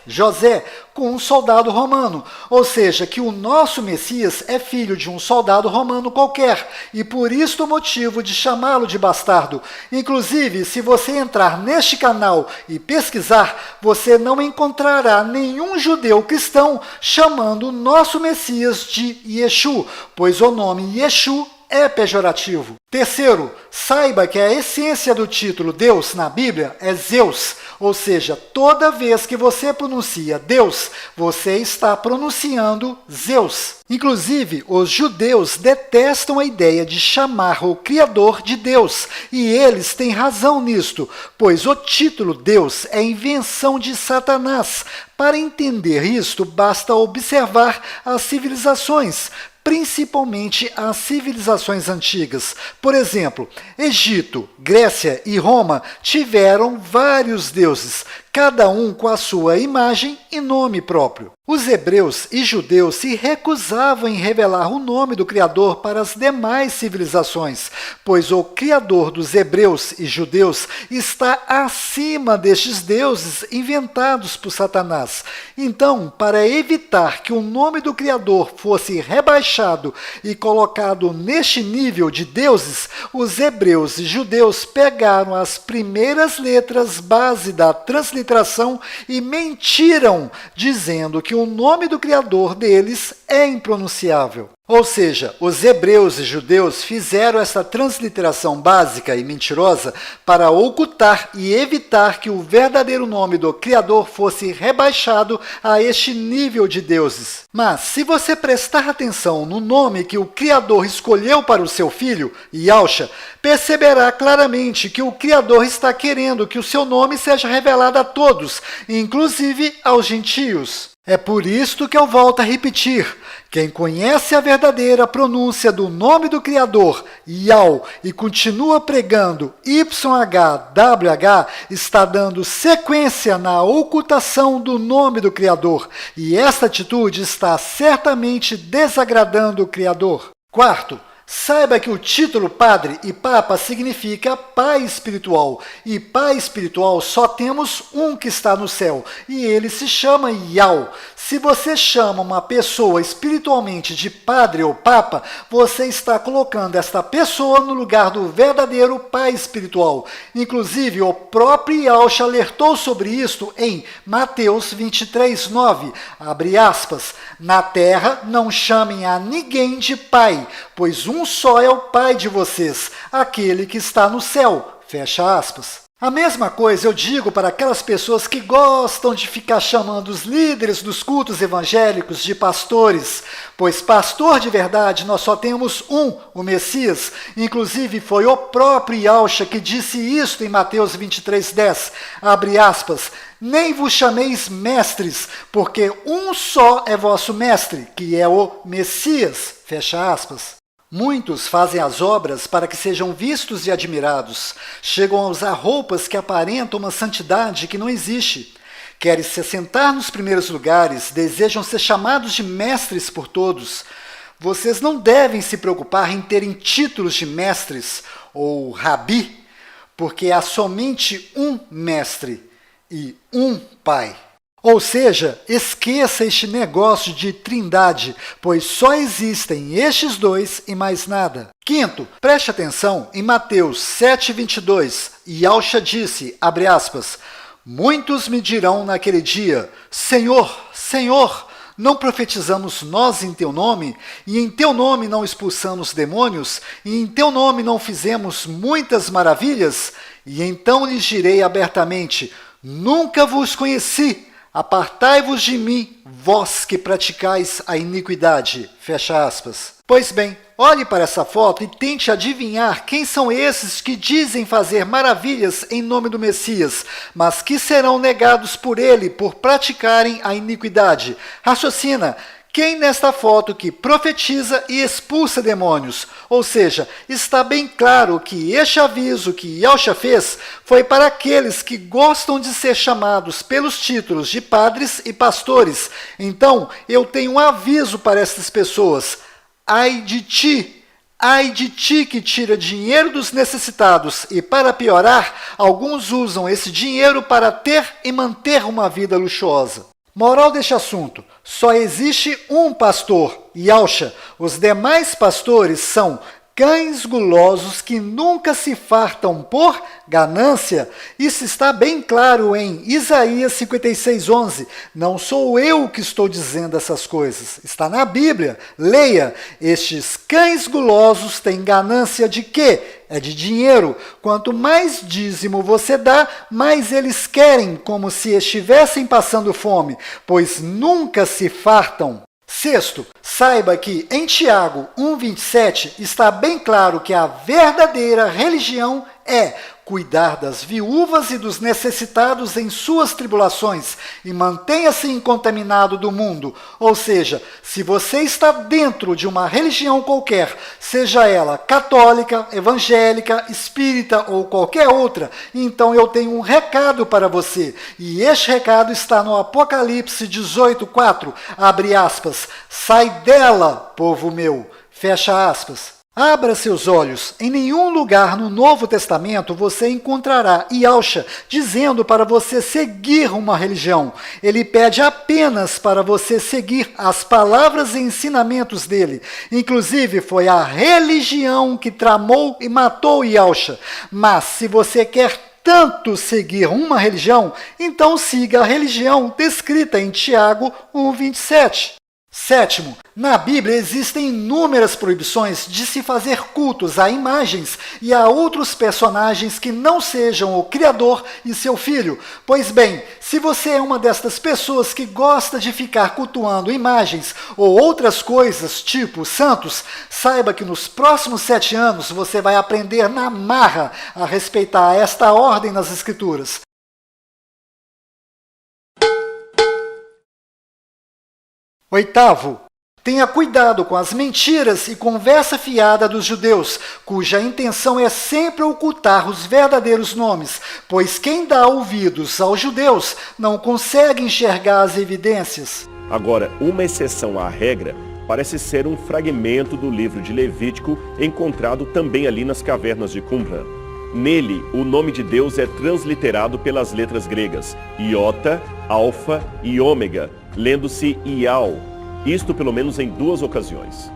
José, com um soldado romano, ou seja, que o nosso Messias é filho de um soldado romano qualquer, e por isto o motivo de chamá-lo de bastardo. Inclusive, se você entrar neste canal e pesquisar, você não encontrará nenhum judeu cristão chamando o nosso Messias de Yeshu, pois o nome Yeshu é pejorativo. Terceiro, saiba que a essência do título Deus na Bíblia é Zeus, ou seja, toda vez que você pronuncia Deus, você está pronunciando Zeus. Inclusive, os judeus detestam a ideia de chamar o Criador de Deus, e eles têm razão nisto, pois o título Deus é invenção de Satanás. Para entender isto, basta observar as civilizações, principalmente as civilizações antigas. Por exemplo, Egito, Grécia e Roma tiveram vários deuses, cada um com a sua imagem e nome próprio. Os hebreus e judeus se recusavam em revelar o nome do Criador para as demais civilizações, pois o Criador dos hebreus e judeus está acima destes deuses inventados por Satanás. Então, para evitar que o nome do Criador fosse rebaixado e colocado neste nível de deuses, os hebreus e judeus pegaram as primeiras letras base da transliteração e mentiram, dizendo que o nome do Criador deles é impronunciável. Ou seja, os hebreus e judeus fizeram essa transliteração básica e mentirosa para ocultar e evitar que o verdadeiro nome do Criador fosse rebaixado a este nível de deuses. Mas, se você prestar atenção no nome que o Criador escolheu para o seu filho, Yahusha, perceberá claramente que o Criador está querendo que o seu nome seja revelado a todos, inclusive aos gentios. É por isto que eu volto a repetir. Quem conhece a verdadeira pronúncia do nome do Criador, Yahweh, e continua pregando YHWH, está dando sequência na ocultação do nome do Criador, e esta atitude está certamente desagradando o Criador. Quarto, Saiba que o título padre e papa significa pai espiritual, e pai espiritual só temos um que está no céu, e ele se chama Yahweh. Se você chama uma pessoa espiritualmente de padre ou papa, você está colocando esta pessoa no lugar do verdadeiro pai espiritual. Inclusive, o próprio Yahushua alertou sobre isto em Mateus 23:9, abre aspas, na terra não chamem a ninguém de pai, pois um só é o pai de vocês, aquele que está no céu, fecha aspas. A mesma coisa eu digo para aquelas pessoas que gostam de ficar chamando os líderes dos cultos evangélicos de pastores, pois pastor de verdade nós só temos um, o Messias. Inclusive foi o próprio Yahushua que disse isto em Mateus 23:10, abre aspas, nem vos chameis mestres, porque um só é vosso mestre, que é o Messias, fecha aspas. Muitos fazem as obras para que sejam vistos e admirados. Chegam a usar roupas que aparentam uma santidade que não existe. Querem se assentar nos primeiros lugares, desejam ser chamados de mestres por todos. Vocês não devem se preocupar em terem títulos de mestres ou rabi, porque há somente um mestre e um pai. Ou seja, esqueça este negócio de trindade, pois só existem estes dois e mais nada. Quinto, preste atenção em Mateus 7:22, Yahushua disse, abre aspas, muitos me dirão naquele dia, Senhor, Senhor, não profetizamos nós em teu nome, e em teu nome não expulsamos demônios, e em teu nome não fizemos muitas maravilhas? E então lhes direi abertamente, nunca vos conheci. Apartai-vos de mim, vós que praticais a iniquidade. Fecha aspas. Pois bem, olhe para essa foto e tente adivinhar quem são esses que dizem fazer maravilhas em nome do Messias, mas que serão negados por ele por praticarem a iniquidade. Raciocina. Quem nesta foto que profetiza e expulsa demônios? Ou seja, está bem claro que este aviso que Yahushua fez foi para aqueles que gostam de ser chamados pelos títulos de padres e pastores. Então, eu tenho um aviso para estas pessoas. Ai de ti que tira dinheiro dos necessitados e, para piorar, alguns usam esse dinheiro para ter e manter uma vida luxuosa. Moral deste assunto, só existe um pastor, Yahushua. Os demais pastores são cães gulosos que nunca se fartam por ganância. Isso está bem claro em Isaías 56:11. Não sou eu que estou dizendo essas coisas. Está na Bíblia. Leia. Estes cães gulosos têm ganância de quê? É de dinheiro. Quanto mais dízimo você dá, mais eles querem, como se estivessem passando fome, pois nunca se fartam. Sexto, saiba que em Tiago 1:27 está bem claro que a verdadeira religião é cuidar das viúvas e dos necessitados em suas tribulações e mantenha-se incontaminado do mundo. Ou seja, se você está dentro de uma religião qualquer, seja ela católica, evangélica, espírita ou qualquer outra, então eu tenho um recado para você. E este recado está no Apocalipse 18:4, abre aspas, sai dela, povo meu, fecha aspas. Abra seus olhos. Em nenhum lugar no Novo Testamento você encontrará Yahushua dizendo para você seguir uma religião. Ele pede apenas para você seguir as palavras e ensinamentos dele. Inclusive, foi a religião que tramou e matou Yahushua. Mas se você quer tanto seguir uma religião, então siga a religião descrita em Tiago 1:27. Sétimo, na Bíblia existem inúmeras proibições de se fazer cultos a imagens e a outros personagens que não sejam o Criador e seu Filho. Pois bem, se você é uma destas pessoas que gosta de ficar cultuando imagens ou outras coisas, tipo santos, saiba que nos próximos 7 anos você vai aprender na marra a respeitar esta ordem nas Escrituras. Oitavo, tenha cuidado com as mentiras e conversa fiada dos judeus, cuja intenção é sempre ocultar os verdadeiros nomes, pois quem dá ouvidos aos judeus não consegue enxergar as evidências. Agora, uma exceção à regra parece ser um fragmento do livro de Levítico encontrado também ali nas cavernas de Qumran. Nele, o nome de Deus é transliterado pelas letras gregas Iota, Alfa e Ômega, lendo-se Ial, isto pelo menos em 2 ocasiões.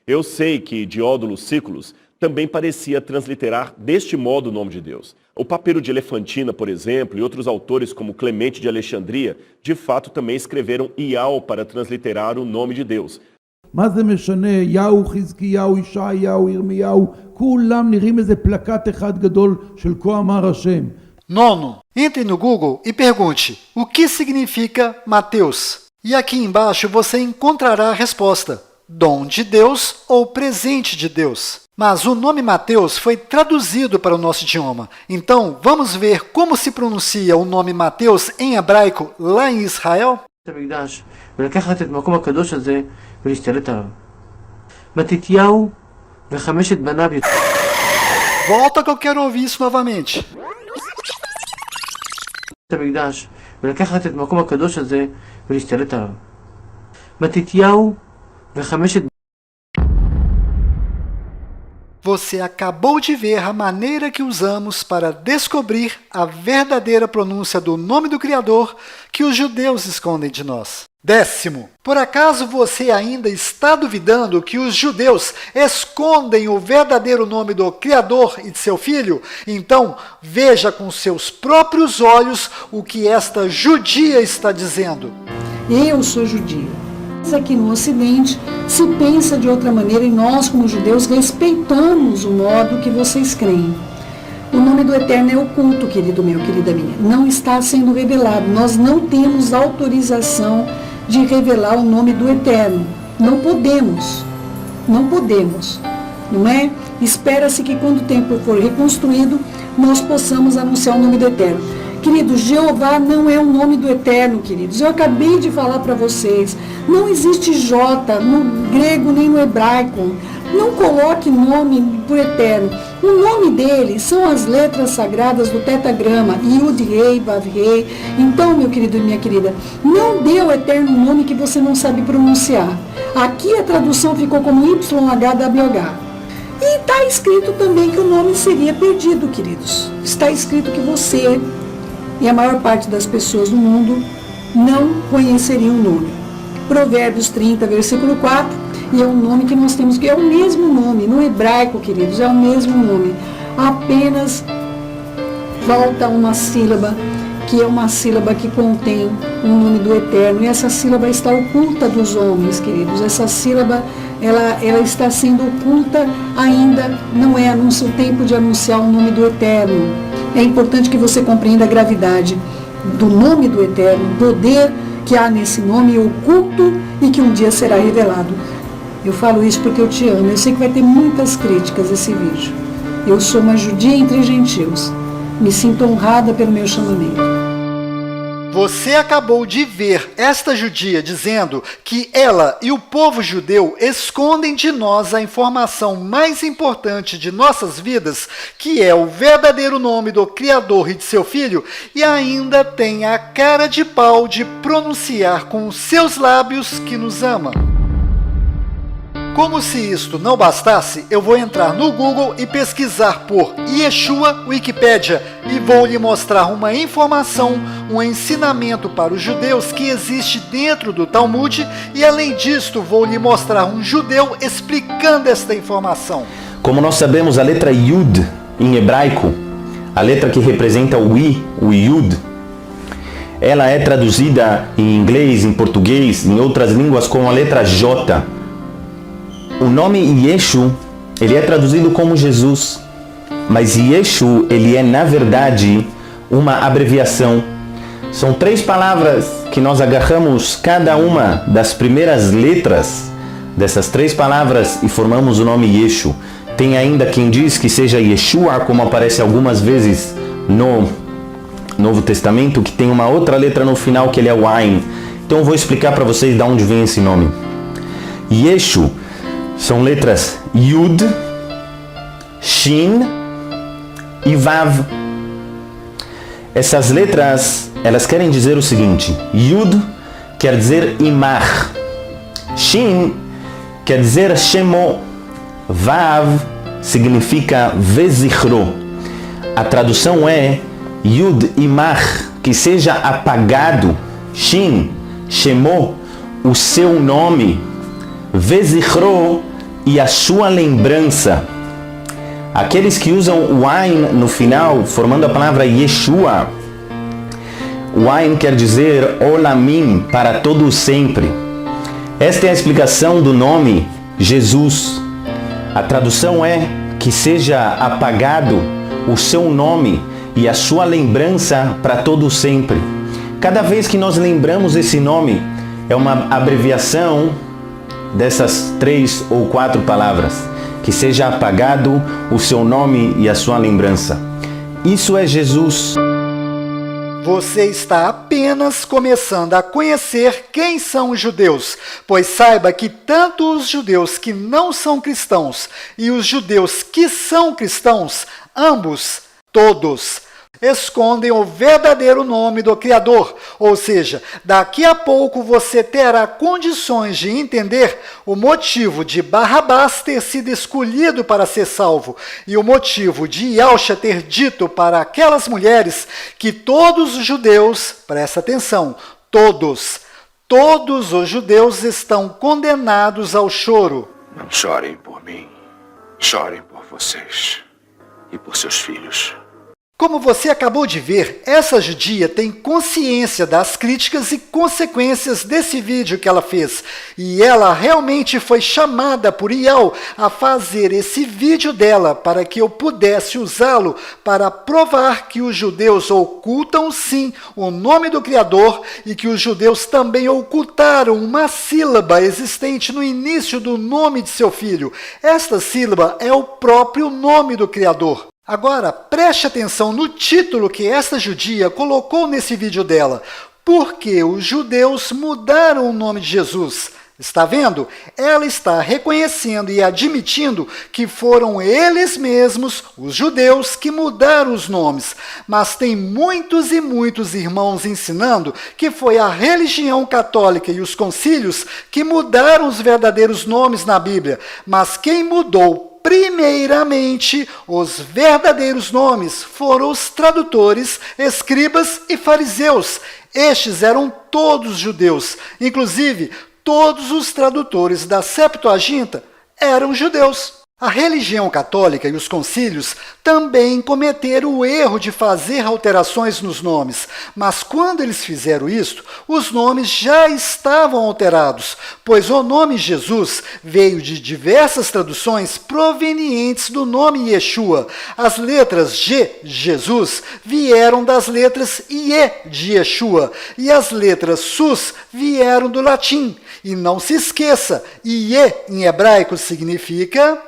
Eu sei que Diódono Sículos também parecia transliterar deste modo o nome de Deus. O Papiro de Elefantina, por exemplo, e outros autores como Clemente de Alexandria, de fato também escreveram Ial para transliterar o nome de Deus. מה זה משנה? יהו, חזקיהו, ישעיהו, ירמיהו, כולם נראים איזה פלקט אחד גדול של כה אמר השם. Nono, entre no Google e pergunte o que significa Mateus. E aqui embaixo você encontrará a resposta: dom de Deus ou presente de Deus. Mas o nome Mateus foi traduzido para o nosso idioma. Então, vamos ver como se pronuncia o nome Mateus em hebraico lá em Israel? ולקחת את מקום הקדוש הזה ולהשתלט עליו. מתתיהו וחמשת בניו. Volta que eu quero ouvir isso novamente. המקדש ולקחת את מקום הקדוש הזה ולהשתלט עליו. מתתיהו וחמשת. Você acabou de ver a maneira que usamos para descobrir a verdadeira pronúncia do nome do Criador que os judeus escondem de nós. 10º, por acaso você ainda está duvidando que os judeus escondem o verdadeiro nome do Criador e de seu Filho? Então, veja com seus próprios olhos o que esta judia está dizendo. Eu sou judia. Aqui no Ocidente se pensa de outra maneira e nós, como judeus, respeitamos o modo que vocês creem. O nome do Eterno é oculto, querido meu, querida minha. Não está sendo revelado. Nós não temos autorização de revelar o nome do Eterno. Não podemos. Não podemos. Não é? Espera-se que quando o templo for reconstruído, nós possamos anunciar o nome do Eterno. Queridos, Jeová não é o nome do Eterno, queridos. Eu acabei de falar para vocês. Não existe J no grego nem no hebraico. Não coloque nome por Eterno. O nome dele são as letras sagradas do tetagrama, Yud, Rei, Vav, Rei. Então, meu querido e minha querida, não dê ao Eterno um nome que você não sabe pronunciar. Aqui a tradução ficou como YHWH. E está escrito também que o nome seria perdido, queridos. Está escrito que você e a maior parte das pessoas do mundo não conheceriam o nome. Provérbios 30, versículo 4, e é um nome que nós temos, que é o mesmo nome, no hebraico, queridos, é o mesmo nome. Apenas falta uma sílaba, que é uma sílaba que contém o nome do Eterno, e essa sílaba está oculta dos homens, queridos. Essa sílaba, ela está sendo oculta ainda, não é o tempo de anunciar o nome do Eterno. É importante que você compreenda a gravidade do nome do Eterno, o poder que há nesse nome oculto e que um dia será revelado. Eu falo isso porque eu te amo. Eu sei que vai ter muitas críticas esse vídeo. Eu sou uma judia entre gentios. Me sinto honrada pelo meu chamamento. Você acabou de ver esta judia dizendo que ela e o povo judeu escondem de nós a informação mais importante de nossas vidas, que é o verdadeiro nome do Criador e de seu Filho, e ainda tem a cara de pau de pronunciar com os seus lábios que nos ama. Como se isto não bastasse, eu vou entrar no Google e pesquisar por Yeshua Wikipédia e vou lhe mostrar uma informação, um ensinamento para os judeus que existe dentro do Talmud e, além disto, vou lhe mostrar um judeu explicando esta informação. Como nós sabemos, a letra Yud em hebraico, a letra que representa o I, o Yud, ela é traduzida em inglês, em português, em outras línguas como a letra J. O nome Yeshu, ele é traduzido como Jesus, mas Yeshu, ele é na verdade uma abreviação. São 3 palavras que nós agarramos cada uma das primeiras letras dessas 3 palavras e formamos o nome Yeshu. Tem ainda quem diz que seja Yeshua, como aparece algumas vezes no Novo Testamento, que tem uma outra letra no final que ele é o Ain. Então eu vou explicar para vocês de onde vem esse nome. Yeshu são letras Yud, Shin e Vav. Essas letras, elas querem dizer o seguinte: Yud quer dizer Imar, Shin quer dizer Shemo. Vav significa Vezichro. A tradução é Yud Imach, que seja apagado. Shin, Shemo, o seu nome. Vezichro, e a sua lembrança. Aqueles que usam o Ain no final, formando a palavra Yeshua. O Ain quer dizer Olamim, para todo sempre. Esta é a explicação do nome Jesus. A tradução é que seja apagado o seu nome e a sua lembrança para todo sempre. Cada vez que nós lembramos esse nome, é uma abreviação dessas 3 ou 4 palavras. Que seja apagado o seu nome e a sua lembrança. Isso é Jesus. Você está apenas começando a conhecer quem são os judeus, pois saiba que tanto os judeus que não são cristãos e os judeus que são cristãos, ambos, todos, escondem o verdadeiro nome do Criador. Ou seja, daqui a pouco você terá condições de entender o motivo de Barrabás ter sido escolhido para ser salvo e o motivo de Yahusha ter dito para aquelas mulheres que todos os judeus, presta atenção, todos os judeus estão condenados ao choro. Não chorem por mim, chorem por vocês e por seus filhos. Como você acabou de ver, essa judia tem consciência das críticas e consequências desse vídeo que ela fez. E ela realmente foi chamada por Yahu a fazer esse vídeo dela para que eu pudesse usá-lo para provar que os judeus ocultam sim o nome do Criador e que os judeus também ocultaram uma sílaba existente no início do nome de seu filho. Esta sílaba é o próprio nome do Criador. Agora, preste atenção no título que esta judia colocou nesse vídeo dela. Por que os judeus mudaram o nome de Jesus? Está vendo? Ela está reconhecendo e admitindo que foram eles mesmos, os judeus, que mudaram os nomes. Mas tem muitos e muitos irmãos ensinando que foi a religião católica e os concílios que mudaram os verdadeiros nomes na Bíblia. Mas quem mudou primeiramente os verdadeiros nomes foram os tradutores, escribas e fariseus. Estes eram todos judeus, inclusive todos os tradutores da Septuaginta eram judeus. A religião católica e os concílios também cometeram o erro de fazer alterações nos nomes, mas quando eles fizeram isto, os nomes já estavam alterados, pois o nome Jesus veio de diversas traduções provenientes do nome Yeshua. As letras G, Jesus, vieram das letras IE de Yeshua, e as letras Sus vieram do latim. E não se esqueça, IE em hebraico significa...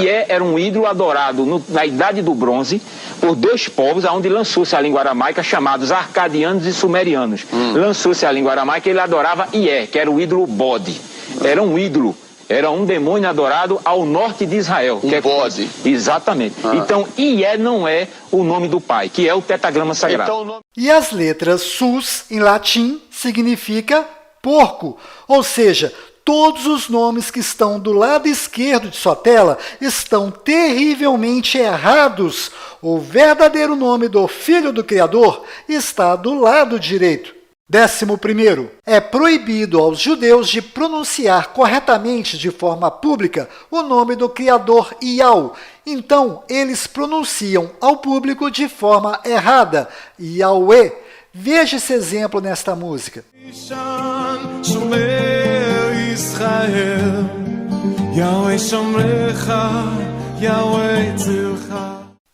Ié era um ídolo adorado na Idade do Bronze por 2 povos, onde lançou-se a língua aramaica, chamados arcadianos e sumerianos. Lançou-se a língua aramaica e ele adorava Ié, que era o ídolo bode. Era um ídolo, era um demônio adorado ao norte de Israel. Bode. Exatamente. Então, Ié não é o nome do pai, que é o tetragrama sagrado. E as letras Sus, em latim, significa porco, ou seja, todos os nomes que estão do lado esquerdo de sua tela estão terrivelmente errados. O verdadeiro nome do Filho do Criador está do lado direito. 11º. É proibido aos judeus de pronunciar corretamente de forma pública o nome do Criador Yahu. Então, eles pronunciam ao público de forma errada, Yahweh. Veja esse exemplo nesta música.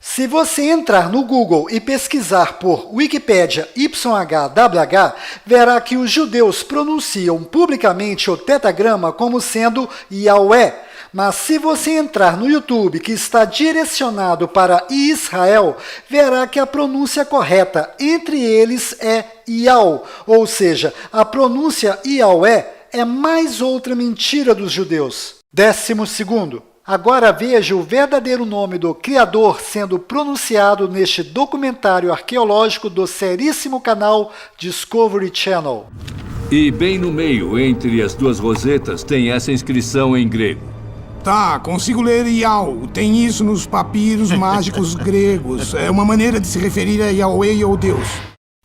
Se você entrar no Google e pesquisar por Wikipédia YHWH, verá que os judeus pronunciam publicamente o tetragrama como sendo Yahweh. Mas se você entrar no YouTube, que está direcionado para Israel, verá que a pronúncia correta entre eles é Yahu, ou seja, a pronúncia Yahweh é mais outra mentira dos judeus. 12º. Agora veja o verdadeiro nome do Criador sendo pronunciado neste documentário arqueológico do seríssimo canal Discovery Channel. E bem no meio, entre as duas rosetas, tem essa inscrição em grego. Tá, consigo ler Iau. Tem isso nos papiros mágicos gregos. É uma maneira de se referir a Yahweh ou Deus.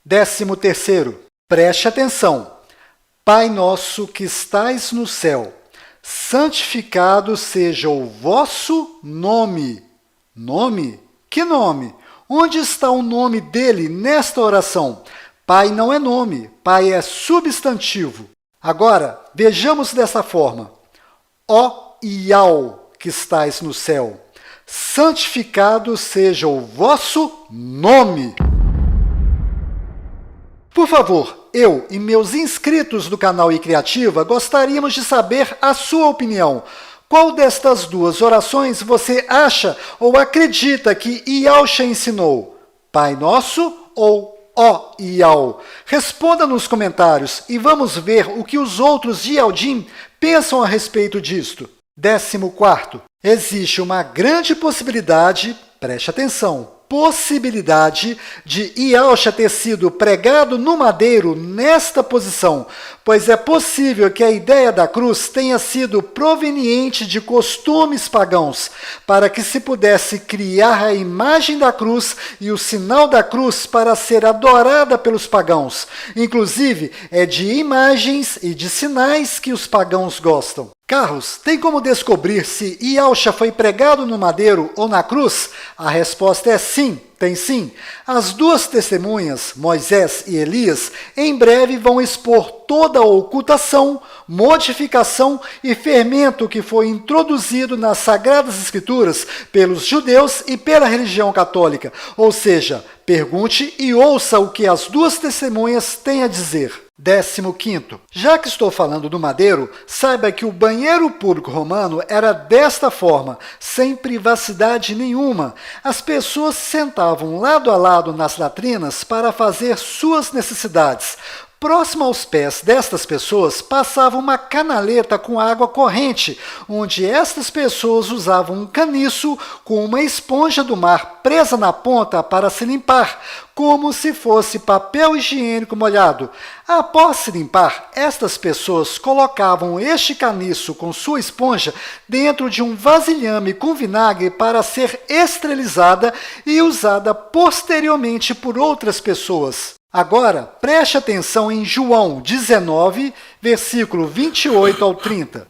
13º. Preste atenção. Pai nosso que estais no céu, santificado seja o vosso nome. Nome? Que nome? Onde está o nome dele nesta oração? Pai não é nome, pai é substantivo. Agora, vejamos dessa forma. Ó Iau, que estais no céu, santificado seja o vosso nome. Por favor, eu e meus inscritos do canal iCriativa gostaríamos de saber a sua opinião. Qual destas duas orações você acha ou acredita que Yahshua ensinou? Pai Nosso ou Ó Iau? Responda nos comentários e vamos ver o que os outros Yaldim pensam a respeito disto. 14º. Existe uma grande possibilidade, preste atenção, possibilidade de Yahshua ter sido pregado no madeiro nesta posição, pois é possível que a ideia da cruz tenha sido proveniente de costumes pagãos, para que se pudesse criar a imagem da cruz e o sinal da cruz para ser adorada pelos pagãos. Inclusive, é de imagens e de sinais que os pagãos gostam. Carlos, tem como descobrir se Yahshua foi pregado no madeiro ou na cruz? A resposta é sim, tem sim. As duas testemunhas, Moisés e Elias, em breve vão expor toda a ocultação, modificação e fermento que foi introduzido nas Sagradas Escrituras pelos judeus e pela religião católica. Ou seja, pergunte e ouça o que as duas testemunhas têm a dizer. 15º. Já que estou falando do madeiro, saiba que o banheiro público romano era desta forma, sem privacidade nenhuma. As pessoas se sentavam lado a lado nas latrinas para fazer suas necessidades. Próximo aos pés destas pessoas passava uma canaleta com água corrente, onde estas pessoas usavam um caniço com uma esponja do mar presa na ponta para se limpar, como se fosse papel higiênico molhado. Após se limpar, estas pessoas colocavam este caniço com sua esponja dentro de um vasilhame com vinagre para ser esterilizada e usada posteriormente por outras pessoas. Agora, preste atenção em João 19, versículo 28 ao 30.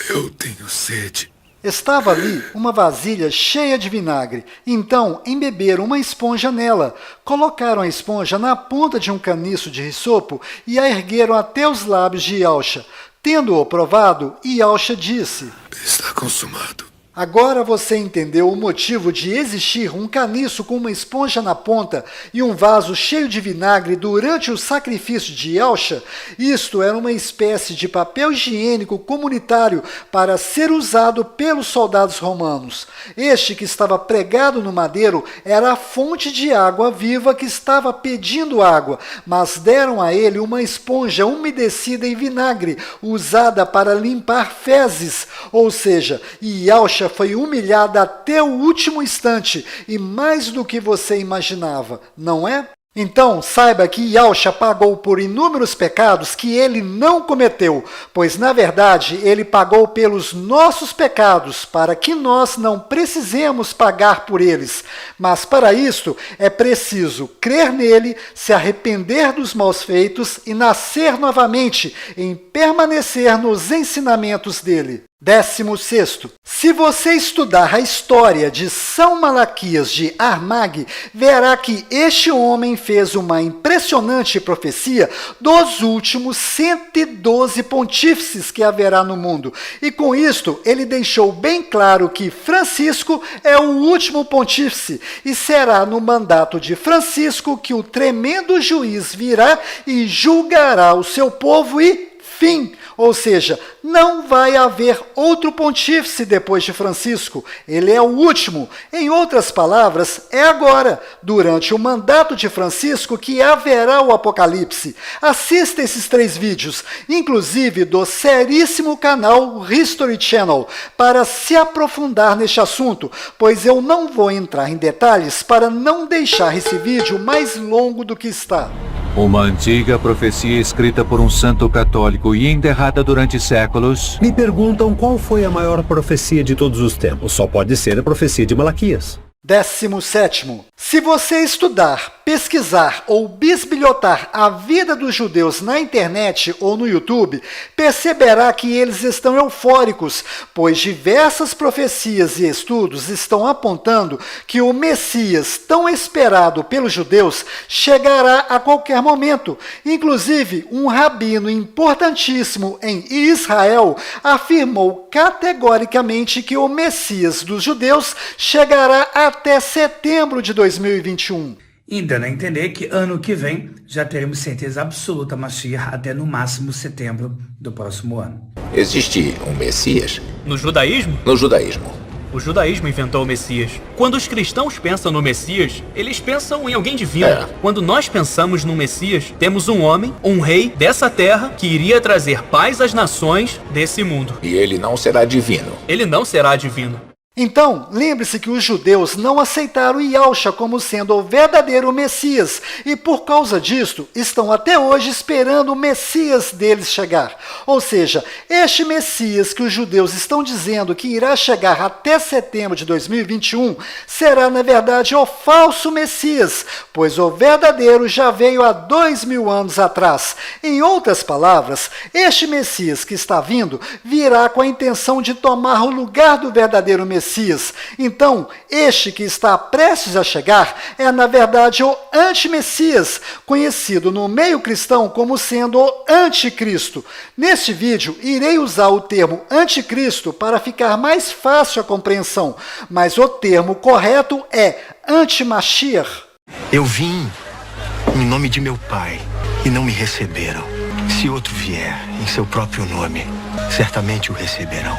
Eu tenho sede. Estava ali uma vasilha cheia de vinagre. Então, embeberam uma esponja nela. Colocaram a esponja na ponta de um caniço de risopo e a ergueram até os lábios de Yahshua. Tendo-o provado, Yahshua disse: Está consumado. Agora você entendeu o motivo de existir um caniço com uma esponja na ponta e um vaso cheio de vinagre durante o sacrifício de Yahshua? Isto era uma espécie de papel higiênico comunitário para ser usado pelos soldados romanos. Este que estava pregado no madeiro era a fonte de água viva que estava pedindo água, mas deram a ele uma esponja umedecida em vinagre, usada para limpar fezes, ou seja, Yahshua foi humilhada até o último instante e mais do que você imaginava, não é? Então, saiba que Yahshua pagou por inúmeros pecados que ele não cometeu, pois, na verdade, ele pagou pelos nossos pecados, para que nós não precisemos pagar por eles. Mas, para isto, é preciso crer nele, se arrepender dos maus feitos e nascer novamente, em permanecer nos ensinamentos dele. 16º. Se você estudar a história de São Malaquias de Armag, verá que este homem fez uma impressionante profecia dos últimos 112 pontífices que haverá no mundo. E com isto, ele deixou bem claro que Francisco é o último pontífice e será no mandato de Francisco que o tremendo juiz virá e julgará o seu povo e fim. Ou seja, não vai haver outro pontífice depois de Francisco. Ele é o último. Em outras palavras, é agora, durante o mandato de Francisco, que haverá o Apocalipse. Assista esses 3 vídeos, inclusive do seríssimo canal History Channel, para se aprofundar neste assunto, pois eu não vou entrar em detalhes para não deixar esse vídeo mais longo do que está. Uma antiga profecia escrita por um santo católico e enterrada durante séculos. Me perguntam qual foi a maior profecia de todos os tempos. Só pode ser a profecia de Malaquias. 17º. Se você estudar, pesquisar ou bisbilhotar a vida dos judeus na internet ou no YouTube, perceberá que eles estão eufóricos, pois diversas profecias e estudos estão apontando que o Messias, tão esperado pelos judeus, chegará a qualquer momento. Inclusive, um rabino importantíssimo em Israel afirmou categoricamente que o Messias dos judeus chegará até setembro de 2021. E dando a entender que ano que vem já teremos certeza absoluta Mashiach até no máximo setembro do próximo ano. Existe um Messias? No judaísmo? No judaísmo. O judaísmo inventou o Messias. Quando os cristãos pensam no Messias, eles pensam em alguém divino. Quando nós pensamos no Messias, temos um homem, um rei dessa terra que iria trazer paz às nações desse mundo. E ele não será divino. Ele não será divino. Então, lembre-se que os judeus não aceitaram Yahshua como sendo o verdadeiro Messias e, por causa disto, estão até hoje esperando o Messias deles chegar. Ou seja, este Messias que os judeus estão dizendo que irá chegar até setembro de 2021 será, na verdade, o falso Messias, pois o verdadeiro já veio há 2000 anos atrás. Em outras palavras, este Messias que está vindo virá com a intenção de tomar o lugar do verdadeiro Messias. Então, este que está prestes a chegar é, na verdade, o anti-Messias, conhecido no meio cristão como sendo o anticristo. Neste vídeo, irei usar o termo anticristo para ficar mais fácil a compreensão, mas o termo correto é anti-Mashiach. Eu vim em nome de meu Pai e não me receberam. Se outro vier em seu próprio nome, certamente o receberão.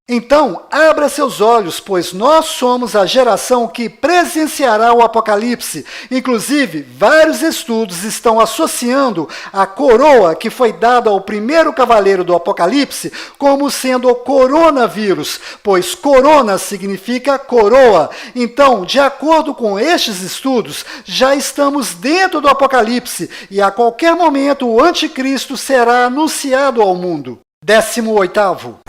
Então, abra seus olhos, pois nós somos a geração que presenciará o Apocalipse. Inclusive, vários estudos estão associando a coroa que foi dada ao primeiro cavaleiro do Apocalipse como sendo o coronavírus, pois corona significa coroa. Então, de acordo com estes estudos, já estamos dentro do Apocalipse e a qualquer momento o anticristo será anunciado ao mundo. 18º.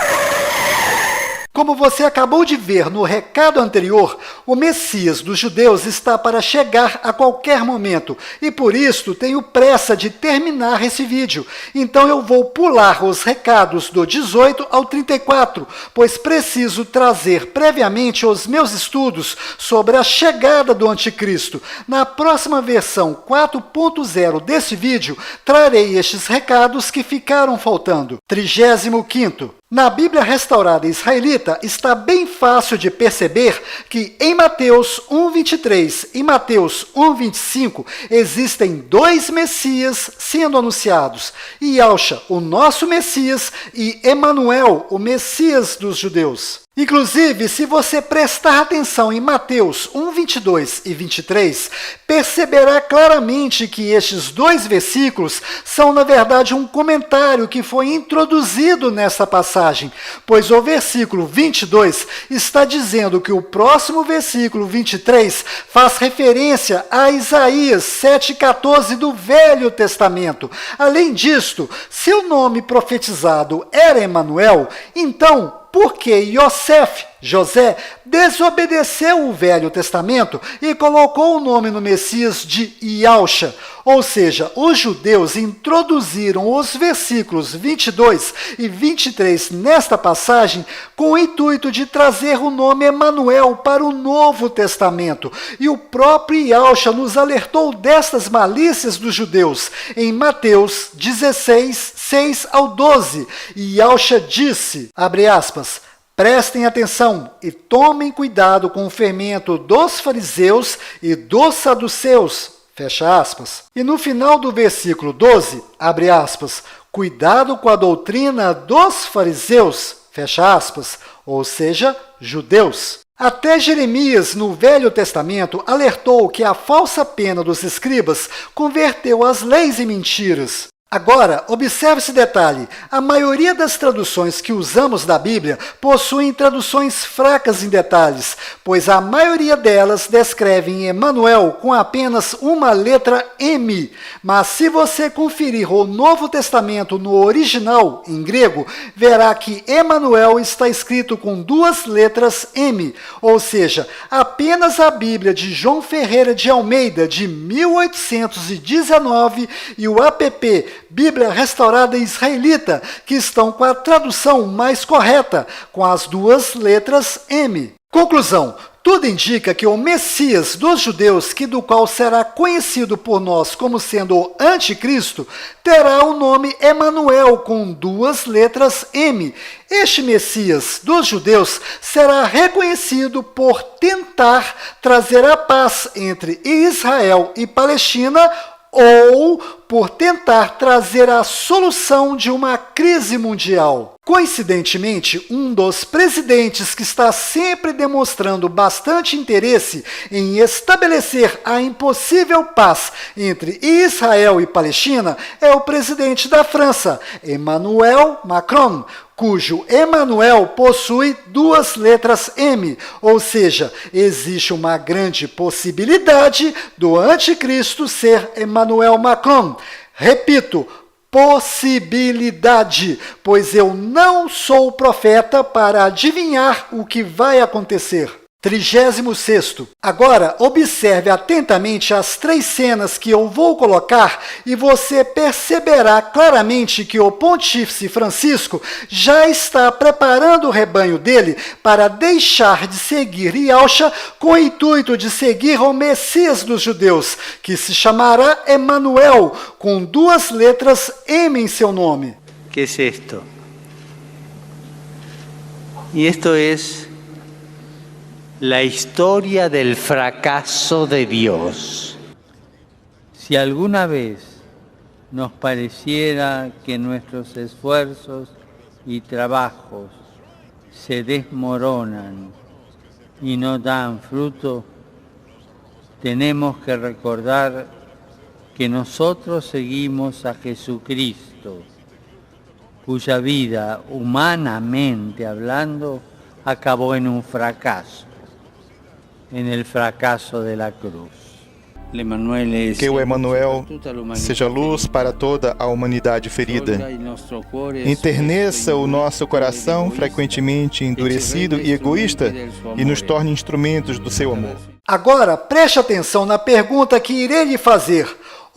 Como você acabou de ver no recado anterior, o Messias dos judeus está para chegar a qualquer momento e por isso tenho pressa de terminar esse vídeo. Então eu vou pular os recados do 18 ao 34, pois preciso trazer previamente os meus estudos sobre a chegada do anticristo. Na próxima versão 4.0 desse vídeo, trarei estes recados que ficaram faltando. 35º. Na Bíblia Restaurada Israelita está bem fácil de perceber que em Mateus 1:23 e Mateus 1:25 existem dois Messias sendo anunciados, Yahshua, o nosso Messias, e Emanuel, o Messias dos judeus. Inclusive, se você prestar atenção em Mateus 1:22 e 23, perceberá claramente que estes dois versículos são, na verdade, um comentário que foi introduzido nessa passagem, pois o versículo 22 está dizendo que o próximo versículo 23 faz referência a Isaías 7:14 do Velho Testamento. Além disto, se o nome profetizado era Emanuel, então porque José, desobedeceu o Velho Testamento e colocou o nome no Messias de Yahshua. Ou seja, os judeus introduziram os versículos 22 e 23 nesta passagem com o intuito de trazer o nome Emanuel para o Novo Testamento. E o próprio Yahshua nos alertou destas malícias dos judeus em Mateus 16, 6 ao 12. E Yahshua disse, abre aspas, prestem atenção e tomem cuidado com o fermento dos fariseus e dos saduceus, fecha aspas. E no final do versículo 12, abre aspas, cuidado com a doutrina dos fariseus, fecha aspas, ou seja, judeus. Até Jeremias, no Velho Testamento, alertou que a falsa pena dos escribas converteu as leis em mentiras. Agora, observe esse detalhe. A maioria das traduções que usamos da Bíblia possuem traduções fracas em detalhes, pois a maioria delas descrevem Emanuel com apenas uma letra M. Mas se você conferir o Novo Testamento no original, em grego, verá que Emanuel está escrito com 2 letras M, ou seja, apenas a Bíblia de João Ferreira de Almeida, de 1819, e o app Bíblia Restaurada Israelita, que estão com a tradução mais correta, com as 2 letras M. Conclusão: tudo indica que o Messias dos judeus, que do qual será conhecido por nós como sendo o Anticristo, terá o nome Emanuel com 2 letras M. Este Messias dos judeus será reconhecido por tentar trazer a paz entre Israel e Palestina, ou por tentar trazer a solução de uma crise mundial. Coincidentemente, um dos presidentes que está sempre demonstrando bastante interesse em estabelecer a impossível paz entre Israel e Palestina é o presidente da França, Emmanuel Macron, cujo Emmanuel possui 2 letras M, ou seja, existe uma grande possibilidade do anticristo ser Emmanuel Macron. Repito, possibilidade, pois eu não sou profeta para adivinhar o que vai acontecer. 36º. Agora, observe atentamente as 3 cenas que eu vou colocar e você perceberá claramente que o Pontífice Francisco já está preparando o rebanho dele para deixar de seguir Yahshua com o intuito de seguir o Messias dos judeus, que se chamará Emanuel, com 2 letras M em seu nome. ¿Qué es esto? Y esto es la historia del fracaso de Dios. Si alguna vez nos pareciera que nuestros esfuerzos y trabajos se desmoronan y no dan fruto, tenemos que recordar que nosotros seguimos a Jesucristo, cuya vida, humanamente hablando, acabó en un fracaso, en el fracaso de la cruz. Que o Emanuel seja luz para toda a humanidade ferida. Enterneça o nosso coração, frequentemente endurecido e egoísta, e nos torne instrumentos do seu amor. Agora, preste atenção na pergunta que irei lhe fazer.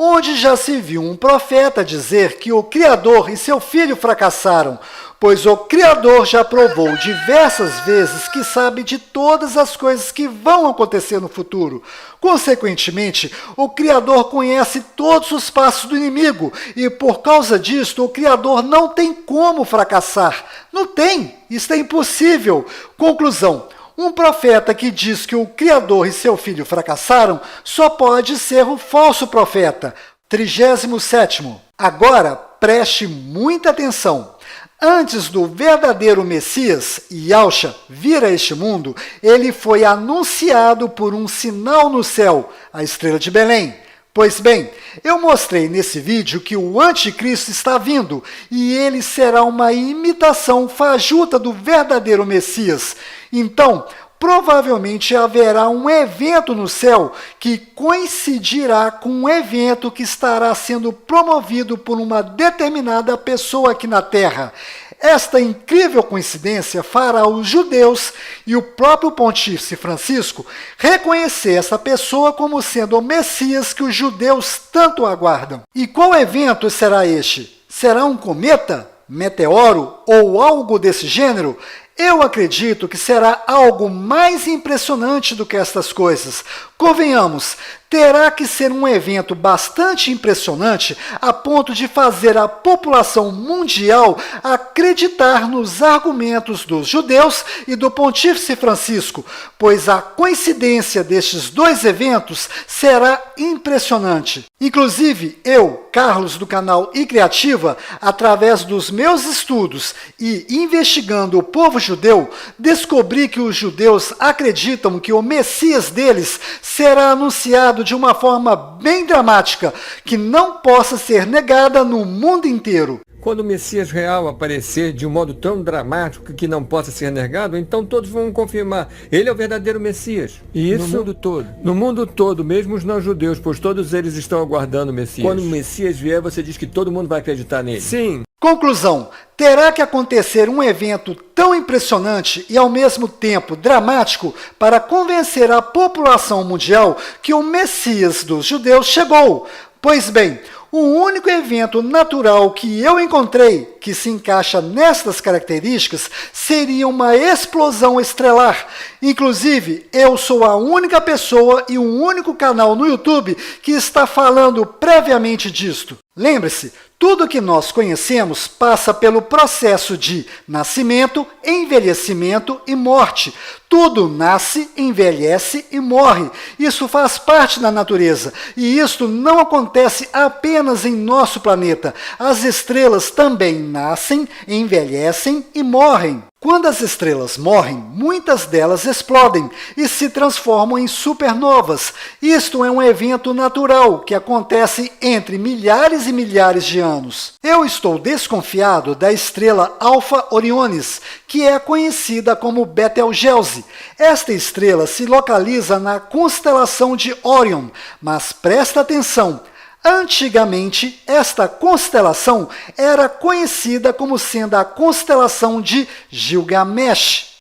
Onde já se viu um profeta dizer que o Criador e seu Filho fracassaram? Pois o Criador já provou diversas vezes que sabe de todas as coisas que vão acontecer no futuro. Consequentemente, o Criador conhece todos os passos do inimigo e, por causa disto, o Criador não tem como fracassar. Não tem, isso é impossível. Conclusão: um profeta que diz que o Criador e seu Filho fracassaram só pode ser o falso profeta. 37º. Agora, preste muita atenção. Antes do verdadeiro Messias, Yahshua, vir a este mundo, ele foi anunciado por um sinal no céu, a estrela de Belém. Pois bem, eu mostrei nesse vídeo que o anticristo está vindo e ele será uma imitação fajuta do verdadeiro Messias. Então, provavelmente haverá um evento no céu que coincidirá com um evento que estará sendo promovido por uma determinada pessoa aqui na Terra. Esta incrível coincidência fará os judeus e o próprio Pontífice Francisco reconhecer essa pessoa como sendo o Messias que os judeus tanto aguardam. E qual evento será este? Será um cometa, meteoro ou algo desse gênero? Eu acredito que será algo mais impressionante do que estas coisas. Convenhamos, terá que ser um evento bastante impressionante a ponto de fazer a população mundial acreditar nos argumentos dos judeus e do Pontífice Francisco, pois a coincidência destes 2 eventos será impressionante. Inclusive, eu, Carlos, do canal iCriativa, através dos meus estudos e investigando o povo judeu, descobri que os judeus acreditam que o Messias deles será anunciado colocado de uma forma bem dramática, que não possa ser negada no mundo inteiro. Quando o Messias real aparecer de um modo tão dramático que não possa ser negado, então todos vão confirmar, ele é o verdadeiro Messias. E isso no mundo todo. No mundo todo, mesmo os não-judeus, pois todos eles estão aguardando o Messias. Quando o Messias vier, você diz que todo mundo vai acreditar nele. Sim. Conclusão: terá que acontecer um evento tão impressionante e ao mesmo tempo dramático para convencer a população mundial que o Messias dos judeus chegou. Pois bem, o único evento natural que eu encontrei que se encaixa nestas características seria uma explosão estrelar. Inclusive, eu sou a única pessoa e o único canal no YouTube que está falando previamente disto. Lembre-se, tudo que nós conhecemos passa pelo processo de nascimento, envelhecimento e morte. Tudo nasce, envelhece e morre. Isso faz parte da natureza. E isto não acontece apenas em nosso planeta. As estrelas também nascem, envelhecem e morrem. Quando as estrelas morrem, muitas delas explodem e se transformam em supernovas. Isto é um evento natural que acontece entre milhares e milhares de anos. Eu estou desconfiado da estrela Alfa Orionis, que é conhecida como Betelgeuse. Esta estrela se localiza na constelação de Órion, mas presta atenção. Antigamente, esta constelação era conhecida como sendo a constelação de Gilgamesh.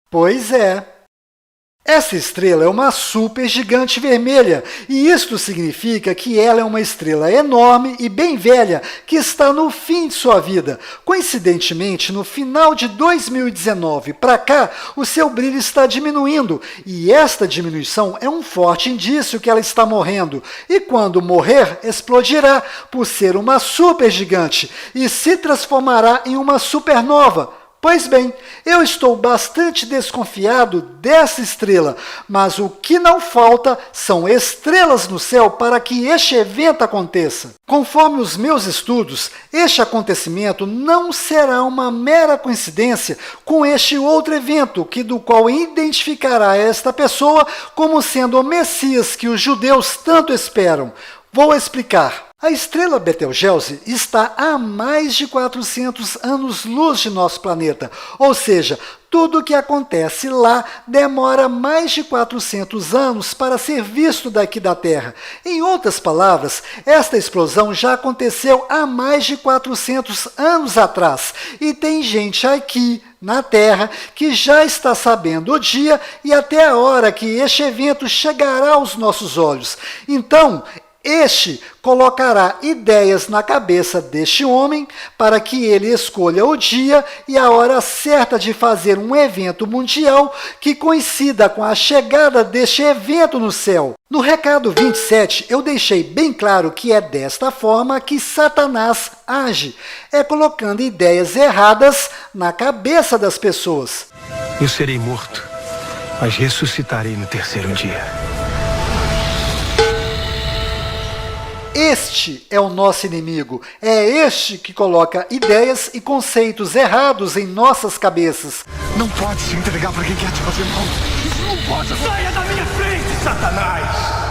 Pois é. Essa estrela é uma supergigante vermelha, e isto significa que ela é uma estrela enorme e bem velha, que está no fim de sua vida. Coincidentemente, no final de 2019 para cá, o seu brilho está diminuindo, e esta diminuição é um forte indício que ela está morrendo. E quando morrer, explodirá por ser uma supergigante e se transformará em uma supernova. Pois bem, eu estou bastante desconfiado dessa estrela, mas o que não falta são estrelas no céu para que este evento aconteça. Conforme os meus estudos, este acontecimento não será uma mera coincidência com este outro evento, do qual identificará esta pessoa como sendo o Messias que os judeus tanto esperam. Vou explicar. A estrela Betelgeuse está a mais de 400 anos-luz de nosso planeta, ou seja, tudo o que acontece lá demora mais de 400 anos para ser visto daqui da Terra. Em outras palavras, esta explosão já aconteceu há mais de 400 anos atrás, e tem gente aqui na Terra que já está sabendo o dia e até a hora que este evento chegará aos nossos olhos. Então, este colocará ideias na cabeça deste homem para que ele escolha o dia e a hora certa de fazer um evento mundial que coincida com a chegada deste evento no céu. No recado 27, eu deixei bem claro que é desta forma que Satanás age, colocando ideias erradas na cabeça das pessoas. Eu serei morto, mas ressuscitarei no terceiro dia. Este é o nosso inimigo. É este que coloca ideias e conceitos errados em nossas cabeças. Não pode se entregar para quem quer te fazer mal. Isso não pode. Saia da minha frente, Satanás!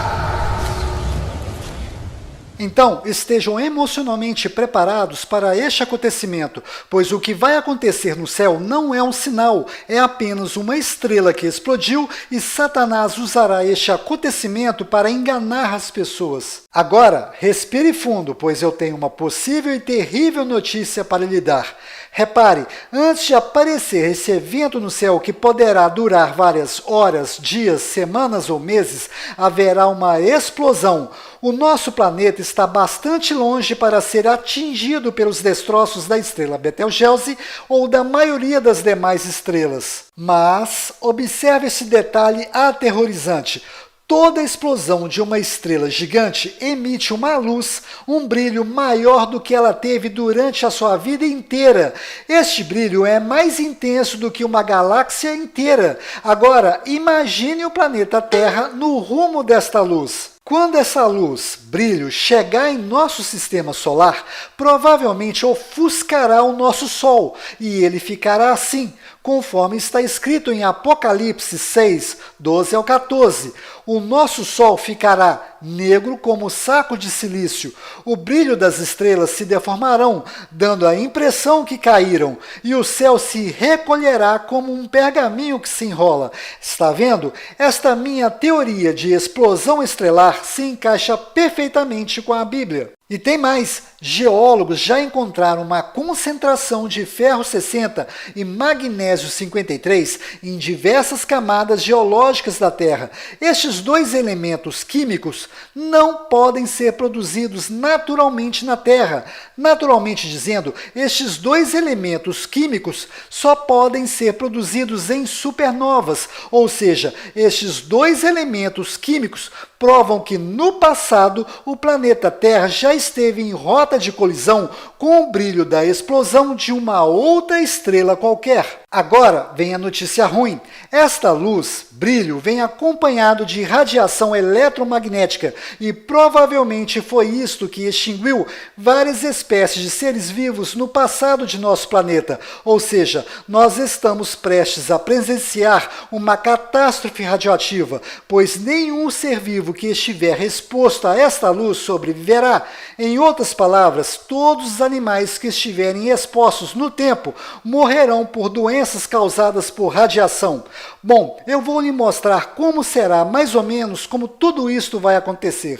Então, estejam emocionalmente preparados para este acontecimento, pois o que vai acontecer no céu não é um sinal, é apenas uma estrela que explodiu e Satanás usará este acontecimento para enganar as pessoas. Agora, respire fundo, pois eu tenho uma possível e terrível notícia para lhe dar. Repare, antes de aparecer esse evento no céu que poderá durar várias horas, dias, semanas ou meses, haverá uma explosão. O nosso planeta está bastante longe para ser atingido pelos destroços da estrela Betelgeuse ou da maioria das demais estrelas. Mas observe esse detalhe aterrorizante. Toda explosão de uma estrela gigante emite uma luz, um brilho maior do que ela teve durante a sua vida inteira. Este brilho é mais intenso do que uma galáxia inteira. Agora, imagine o planeta Terra no rumo desta luz. Quando essa luz, brilho, chegar em nosso sistema solar, provavelmente ofuscará o nosso Sol, e ele ficará assim, conforme está escrito em Apocalipse 6, 12 ao 14. O nosso Sol ficará negro como saco de silício. O brilho das estrelas se deformarão, dando a impressão que caíram, e o céu se recolherá como um pergaminho que se enrola. Está vendo? Esta minha teoria de explosão estelar se encaixa perfeitamente com a Bíblia. E tem mais, geólogos já encontraram uma concentração de ferro 60 e magnésio 53 em diversas camadas geológicas da Terra. Estes dois elementos químicos não podem ser produzidos naturalmente na Terra. Naturalmente dizendo, estes dois elementos químicos só podem ser produzidos em supernovas, ou seja, estes dois elementos químicos provam que no passado o planeta Terra já esteve em rota de colisão com o brilho da explosão de uma outra estrela qualquer. Agora vem a notícia ruim. Esta luz, brilho, vem acompanhado de radiação eletromagnética e provavelmente foi isto que extinguiu várias espécies de seres vivos no passado de nosso planeta. Ou seja, nós estamos prestes a presenciar uma catástrofe radioativa, pois nenhum ser vivo que estiver exposto a esta luz sobreviverá. Em outras palavras, todos os animais que estiverem expostos no tempo morrerão por doenças causadas por radiação. Bom, eu vou lhe mostrar como será mais ou menos como tudo isto vai acontecer.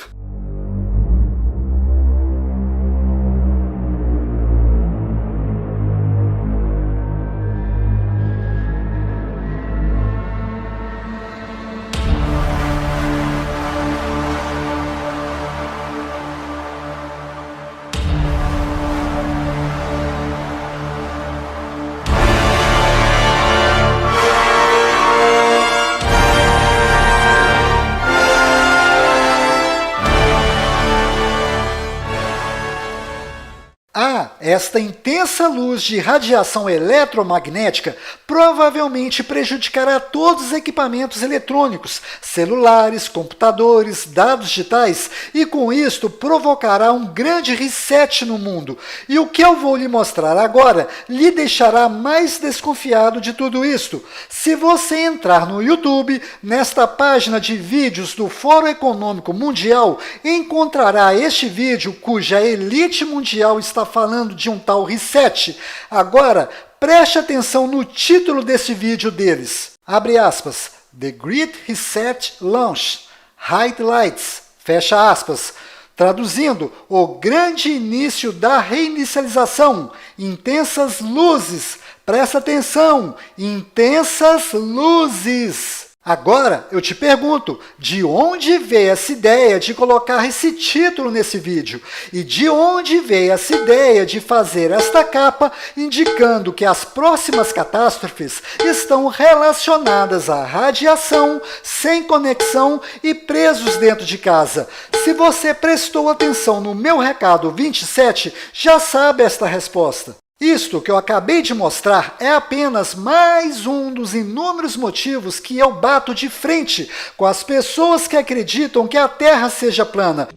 Esta intensa luz de radiação eletromagnética provavelmente prejudicará todos os equipamentos eletrônicos, celulares, computadores, dados digitais e com isto provocará um grande reset no mundo. E o que eu vou lhe mostrar agora lhe deixará mais desconfiado de tudo isto. Se você entrar no YouTube, nesta página de vídeos do Fórum Econômico Mundial, encontrará este vídeo cuja elite mundial está falando de um tal reset. Agora, preste atenção no título desse vídeo deles. Abre aspas. The Great Reset Launch. Highlights. Fecha aspas. Traduzindo, o grande início da reinicialização. Intensas luzes. Presta atenção. Intensas luzes. Agora, eu te pergunto, de onde veio essa ideia de colocar esse título nesse vídeo? E de onde veio essa ideia de fazer esta capa indicando que as próximas catástrofes estão relacionadas à radiação, sem conexão e presos dentro de casa? Se você prestou atenção no meu recado 27, já sabe esta resposta. Isto que eu acabei de mostrar é apenas mais um dos inúmeros motivos que eu bato de frente com as pessoas que acreditam que a Terra seja plana.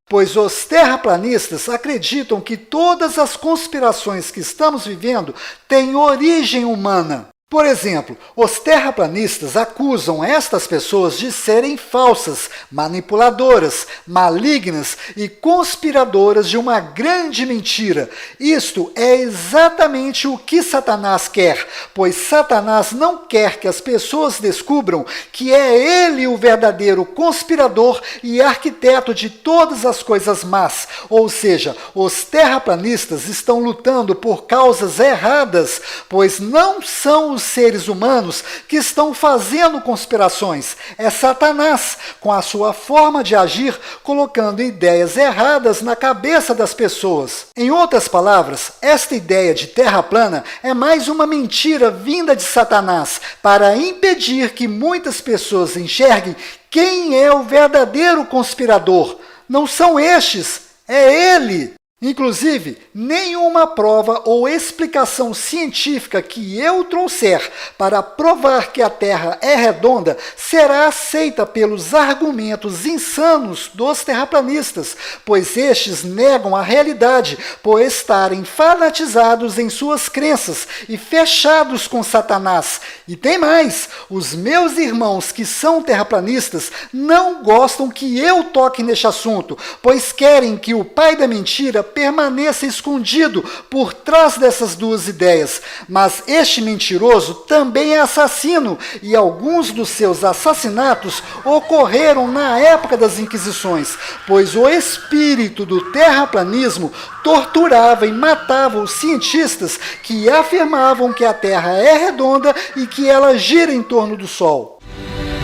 Pois os terraplanistas acreditam que todas as conspirações que estamos vivendo têm origem humana. Por exemplo, os terraplanistas acusam estas pessoas de serem falsas, manipuladoras, malignas e conspiradoras de uma grande mentira. Isto é exatamente o que Satanás quer, pois Satanás não quer que as pessoas descubram que é ele o verdadeiro conspirador e arquiteto de todas as coisas más. Ou seja, os terraplanistas estão lutando por causas erradas, pois não são os seres humanos que estão fazendo conspirações. É Satanás, com a sua forma de agir, colocando ideias erradas na cabeça das pessoas. Em outras palavras, esta ideia de terra plana é mais uma mentira vinda de Satanás para impedir que muitas pessoas enxerguem quem é o verdadeiro conspirador. Não são estes, é ele. Inclusive, nenhuma prova ou explicação científica que eu trouxer para provar que a Terra é redonda será aceita pelos argumentos insanos dos terraplanistas, pois estes negam a realidade por estarem fanatizados em suas crenças e fechados com Satanás. E tem mais, os meus irmãos que são terraplanistas não gostam que eu toque neste assunto, pois querem que o pai da mentira permaneça escondido por trás dessas duas ideias. Mas este mentiroso também é assassino, e alguns dos seus assassinatos ocorreram na época das Inquisições, pois o espírito do terraplanismo torturava e matava os cientistas que afirmavam que a Terra é redonda e que ela gira em torno do Sol.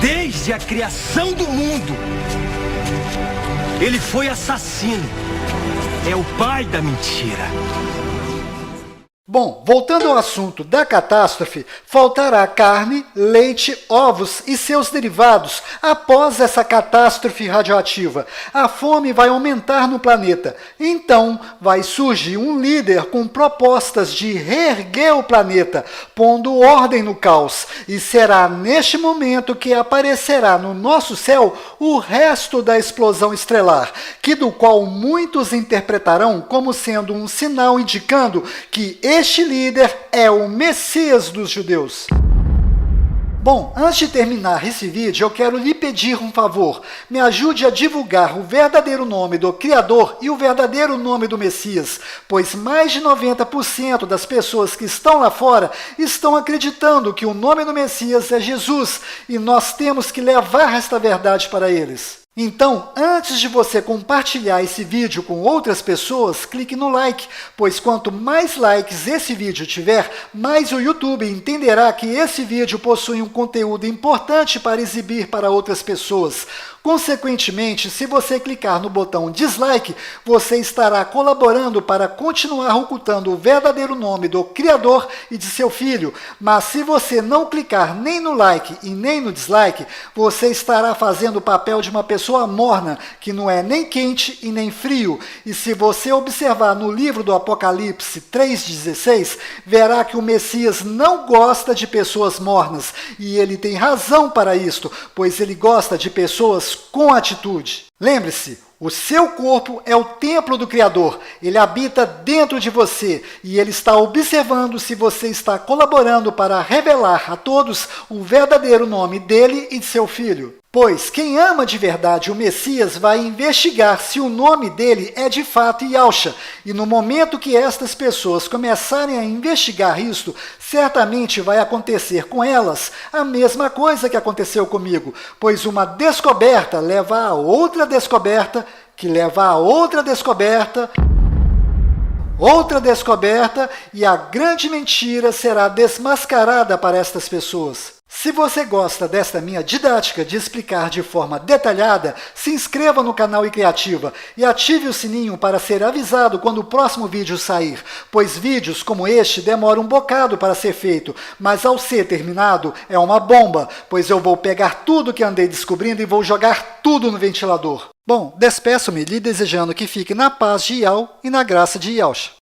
Desde a criação do mundo, ele foi assassino. É o pai da mentira. Bom, voltando ao assunto da catástrofe, faltará carne, leite, ovos e seus derivados após essa catástrofe radioativa. A fome vai aumentar no planeta. Então, vai surgir um líder com propostas de reerguer o planeta, pondo ordem no caos. E será neste momento que aparecerá no nosso céu o resto da explosão estelar, que do qual muitos interpretarão como sendo um sinal indicando que este líder é o Messias dos judeus. Bom, antes de terminar esse vídeo, eu quero lhe pedir um favor. Me ajude a divulgar o verdadeiro nome do Criador e o verdadeiro nome do Messias, pois mais de 90% das pessoas que estão lá fora estão acreditando que o nome do Messias é Jesus, e nós temos que levar esta verdade para eles. Então, antes de você compartilhar esse vídeo com outras pessoas, clique no like, pois quanto mais likes esse vídeo tiver, mais o YouTube entenderá que esse vídeo possui um conteúdo importante para exibir para outras pessoas. Consequentemente, se você clicar no botão dislike, você estará colaborando para continuar ocultando o verdadeiro nome do Criador e de seu Filho. Mas se você não clicar nem no like e nem no dislike, você estará fazendo o papel de uma pessoa morna, que não é nem quente e nem frio. E se você observar no livro do Apocalipse 3,16, verá que o Messias não gosta de pessoas mornas. E ele tem razão para isto, pois ele gosta de pessoas com atitude. Lembre-se, o seu corpo é o templo do Criador. Ele habita dentro de você e ele está observando se você está colaborando para revelar a todos o verdadeiro nome dele e de seu Filho. Pois quem ama de verdade o Messias vai investigar se o nome dele é de fato Yahshua. E no momento que estas pessoas começarem a investigar isto, certamente vai acontecer com elas a mesma coisa que aconteceu comigo. Pois uma descoberta leva a outra descoberta, que leva a outra descoberta e a grande mentira será desmascarada para estas pessoas. Se você gosta desta minha didática de explicar de forma detalhada, se inscreva no canal iCriativa e ative o sininho para ser avisado quando o próximo vídeo sair, pois vídeos como este demoram um bocado para ser feito, mas ao ser terminado é uma bomba, pois eu vou pegar tudo que andei descobrindo e vou jogar tudo no ventilador. Bom, despeço-me lhe desejando que fique na paz de Yahweh e na graça de Yahshua.